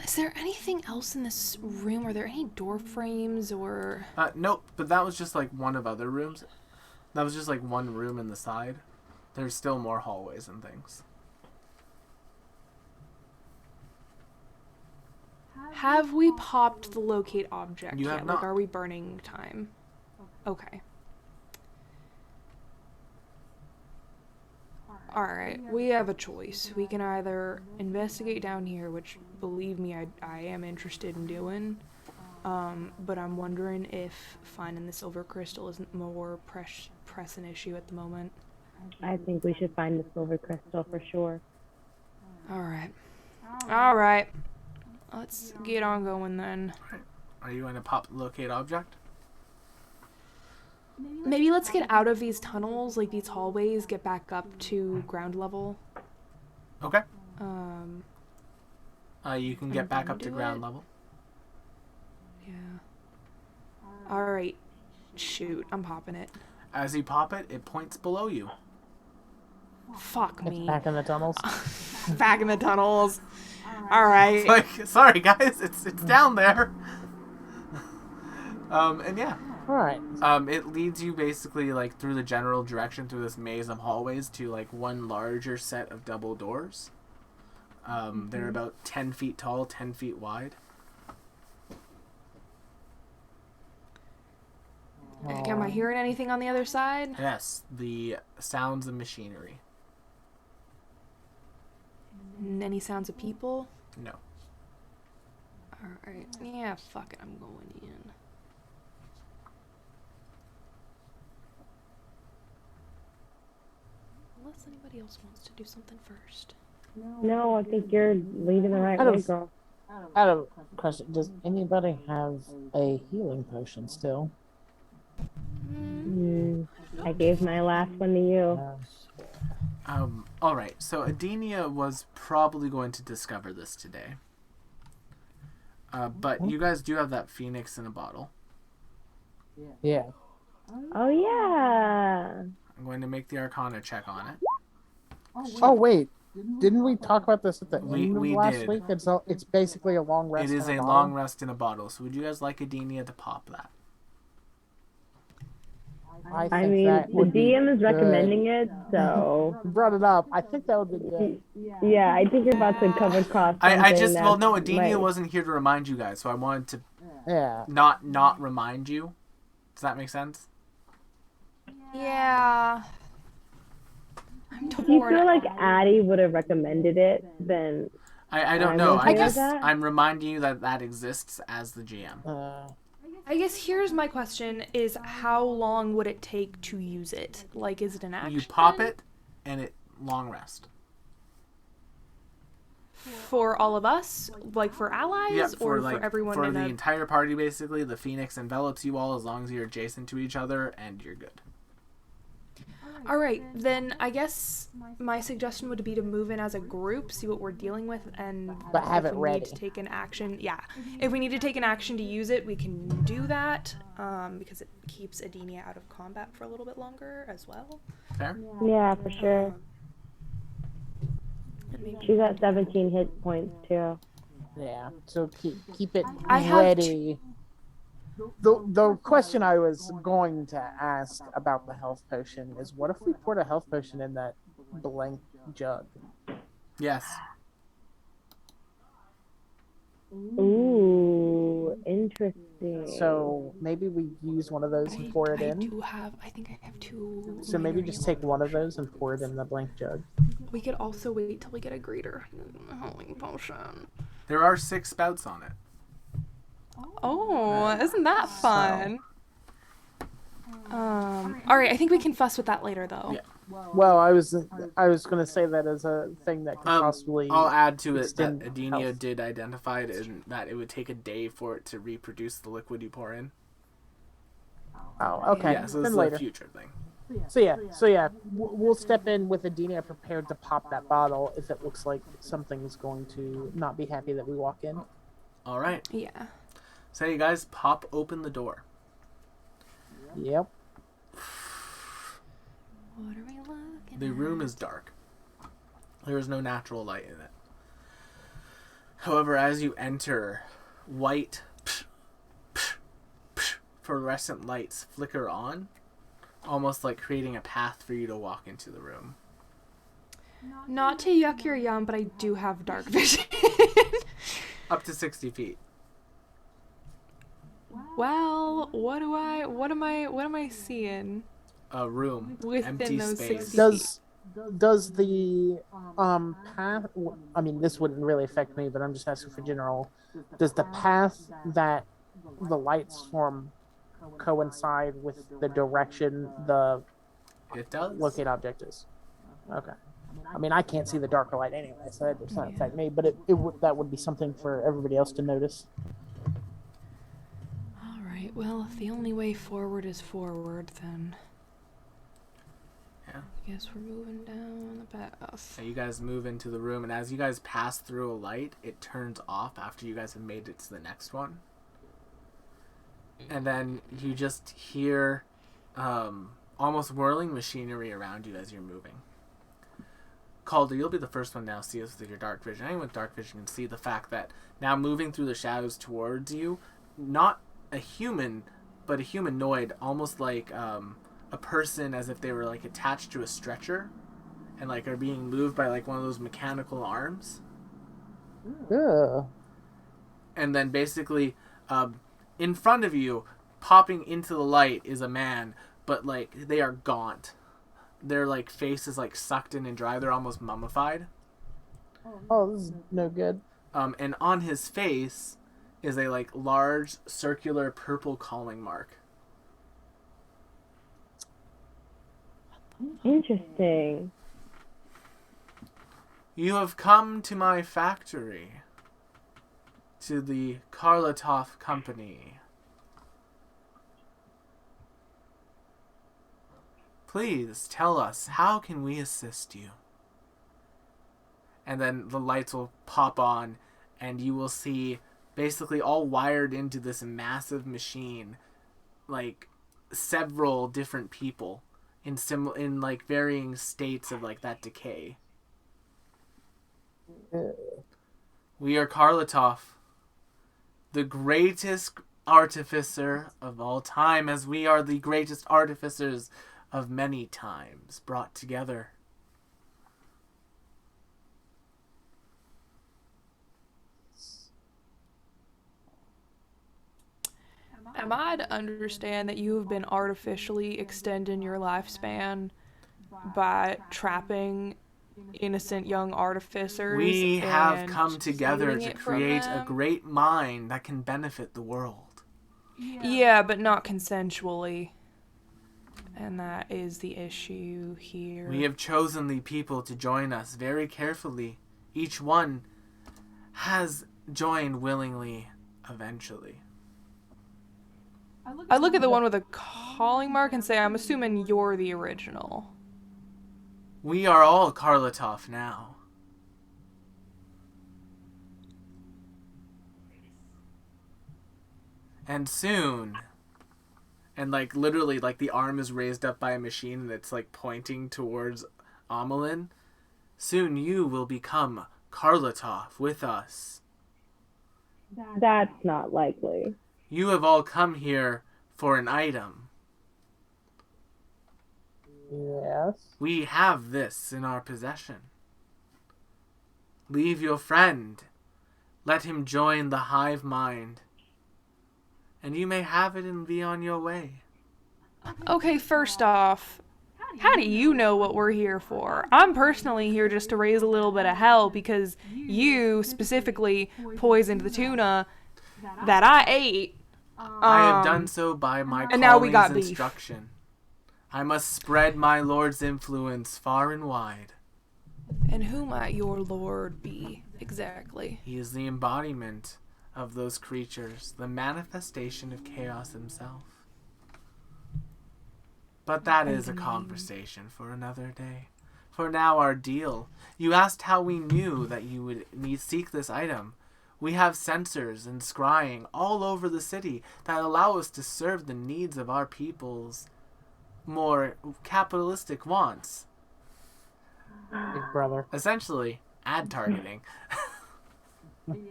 Is there anything else in this room? Are there any door frames or... Nope, but that was just like one of other rooms. That was just like one room in the side. There's still more hallways and things. Have we popped the locate object You yet? have Like, not. are we burning time? Okay. Alright, we have a choice. We can either investigate down here, which, believe me, I am interested in doing. But I'm wondering if finding the silver crystal isn't more pressing issue at the moment. I think we should find the silver crystal for sure. Alright. Alright. Let's get on going then. Are you going to pop locate object? Maybe let's get out of these tunnels, like these hallways, get back up to ground level. Okay. Um, You can get back up to do ground it. level. yeah. Alright. Shoot, I'm popping it. As you pop it, it points below you. Fuck It's me. back in the tunnels. Back in the tunnels. Alright. Like, sorry guys, it's down there. And yeah. Alright. It leads you basically like through the general direction through this maze of hallways to like one larger set of double doors. They're about 10 feet tall, 10 feet wide. Am I hearing anything on the other side? Yes, the sounds of machinery. Any sounds of people? No. Alright. Yeah, fuck it, I'm going in. Unless anybody else wants to do something first. No, I think you're leading the right I don't- way, girl. Out of question, does anybody have a healing potion still? I gave my last one to you. Alright, so Adenia was probably going to discover this today. But you guys do have that phoenix in a bottle. Yeah. Oh, yeah. I'm going to make the Arcana check on it. Oh wait, didn't we talk about this at the We- end of we last did. week? It's basically a long rest. It is in a bottle. long rest in a bottle. So would you guys like Adenia to pop that? I think mean, that the would be DM is good. recommending it, so You brought it up. I think that would be good. yeah, I think you're about to come across I something just that's well no, Adenia like- wasn't here to remind you guys, so I wanted to Yeah. not remind you. Does that make sense? Yeah. I'm If you torn. feel like Addie would have recommended it, then I don't I'm know. okay I with guess that. I'm reminding you that exists as the GM. I guess here's my question is how long would it take to use it? Like, is it an action? You pop it, and it long rest. For all of us? Like, for allies? Yeah, or like for everyone for in the a... entire party basically. The Phoenix envelops you all as long as you're adjacent to each other, and you're good. Alright, then I guess my suggestion would be to move in as a group, see what we're dealing with, and But have if it we ready. need to take an action. Yeah, if we need to take an action to use it, we can do that, because it keeps Adenia out of combat for a little bit longer as well. Fair? yeah, for sure. And maybe She's at 17 hit points too. Yeah. So keep it I have ready. The question I was going to ask about the health potion is, what if we poured a health potion in that blank jug? Yes. Ooh, interesting. So maybe we use one of those and pour it I in. think I have two. So maybe greater just take healing one of those and pour it in the blank jug. potions. We could also wait till we get a greater healing potion. There are 6 spouts on it. Oh, isn't that fun? Alright, I think we can fuss with that later though. Yeah. Well, I was going to say that as a thing that could possibly. I'll add to it that extend Adenia health. did identify it and that it would take a day for it to reproduce the liquid you pour in. Oh, okay. Yeah, so this then is later. a future thing. So yeah, we'll step in with Adenia prepared to pop that bottle if it looks like something's going to not be happy that we walk in. All right. Yeah. So you guys pop open the door. Yep. What are we looking The room is dark. There is no natural light in it. However, as you enter, white fluorescent lights flicker on, almost like creating a path for you to walk into the room. Not to yuck your yum, but I do have dark vision. Up to 60 feet. Well, what am I seeing? A room. Within empty those space. 60 Does the path? I mean, this wouldn't really affect me, but I'm just asking for general. Does the path that the lights form coincide with the direction the It does. locate object is? Okay. I mean, I can't see the darker light anyway, so that does not affect me. But that would be something for everybody else to notice. All right. Well, if the only way forward is forward, then Yeah. I guess we're moving down the path. So you guys move into the room, and as you guys pass through a light, it turns off after you guys have made it to the next one. And then you just hear almost whirling machinery around you as you're moving. Calder, you'll be the first one now to see this with your dark vision. Anyone with dark vision can see the fact that now moving through the shadows towards you, not a human, but a humanoid, almost like a person, as if they were like attached to a stretcher and like are being moved by like one of those mechanical arms. Yeah. And then basically in front of you, popping into the light, is a man, but like they are gaunt. Their like face is like sucked in and dry. They're almost mummified. Oh, this is no good. And on his face is a like large circular purple calling mark. Interesting. You have come to my factory, to the Karlatov Company. Please tell us, how can we assist you? And then the lights will pop on, and you will see basically all wired into this massive machine, like several different people in like varying states of like that decay. We are Karlatov, the greatest artificer of all time, as we are the greatest artificers of many times brought together. Am I to understand that you have been artificially extending your lifespan by trapping innocent young artificers? We have and come together stealing to it from create a them? great mind that can benefit the world. Yeah, but not consensually. And that is the issue here. We have chosen the people to join us very carefully. Each one has joined willingly eventually. I look at the one with a calling mark and say, I'm assuming you're the original. We are all Karlatov now. And soon, and like literally like the arm is raised up by a machine and it's like pointing towards Amelin, soon you will become Karlatov with us. That's not likely. You have all come here for an item. Yes. We have this in our possession. Leave your friend. Let him join the hive mind. And you may have it and be on your way. Okay, first off, how do you know what we're here for? I'm personally here just to raise a little bit of hell because you specifically poisoned the tuna that I ate. I have done so by my and now we calling's got beef. instruction. I must spread my lord's influence far and wide. And who might your lord be, exactly? He is the embodiment of those creatures, the manifestation of chaos himself. But that is a conversation for another day. For now, our deal. You asked how we knew that you would seek this item. We have sensors and scrying all over the city that allow us to serve the needs of our people's more capitalistic wants. Big brother. Essentially, ad targeting.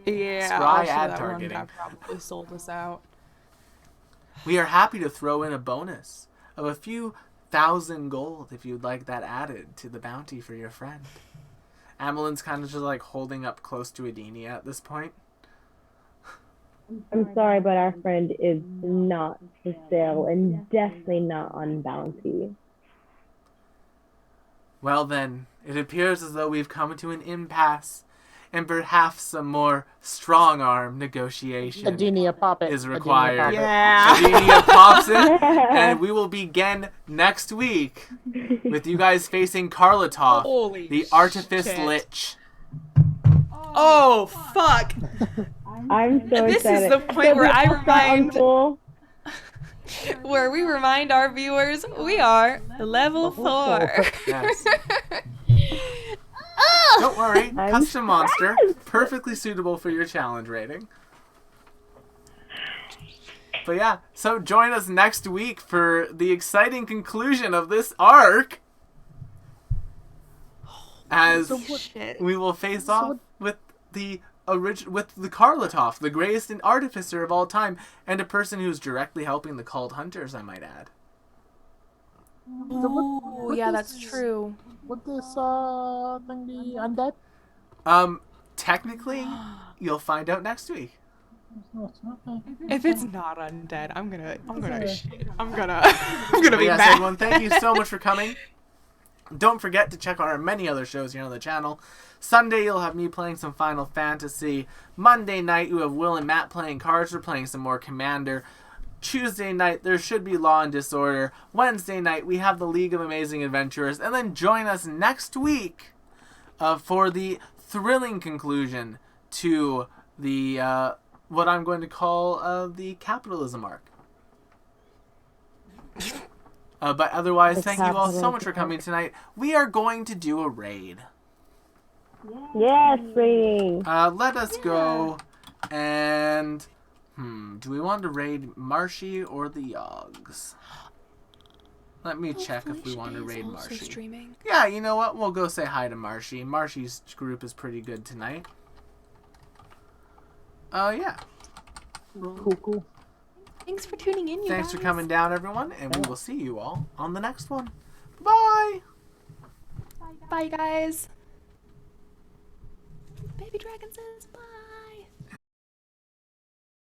Yeah, Scry also ad that one targeting. guy probably sold us out. We are happy to throw in a bonus of a few thousand gold if you'd like that added to the bounty for your friend. Amelin's kind of just like holding up close to Adenia at this point. I'm sorry, but our friend is not for sale and definitely not on bounty. Well then, it appears as though we've come to an impasse. and perhaps some more strong arm negotiation Adenia, pop it. is Adenia, required. pop it. Yeah. Adenia pops it, and we will begin next week with you guys facing Karlatov, Holy the Artifice shit. Lich. Oh, fuck. I'm so This excited. is the point where I remind, Uncle. where we remind our viewers we are level 4. Yes. Oh! Don't worry, I'm custom monster, stressed. perfectly suitable for your challenge rating. But yeah, so join us next week for the exciting conclusion of this arc. As Shit. we will face off with the Karlatov, the greatest artificer of all time, and a person who's directly helping the cult hunters, I might add. Oh, yeah, that's true. Would this thing be undead? Technically, you'll find out next week. If it's not undead, I'm gonna But be yes, mad. everyone, thank you so much for coming. Don't forget to check out our many other shows here on the channel. Sunday, you'll have me playing some Final Fantasy. Monday night, you have Will and Matt playing cards. We're playing some more Commander. Tuesday night, there should be Law and Disorder. Wednesday night, we have the League of Amazing Adventurers. And then join us next week for the thrilling conclusion to the what I'm going to call the capitalism arc. But otherwise, thank you all so much for coming tonight. We are going to do a raid. Yes, rating. Let us go and... do we want to raid Marshy or the Yogs? Let me check if we want to raid Also Marshy. streaming. Yeah, you know what? We'll go say hi to Marshy. Marshy's group is pretty good tonight. Yeah. Cool. Thanks for tuning in, you Thanks for guys. coming down, everyone, and we will see you all on the next one. Bye! Bye, guys. Baby Dragon says bye.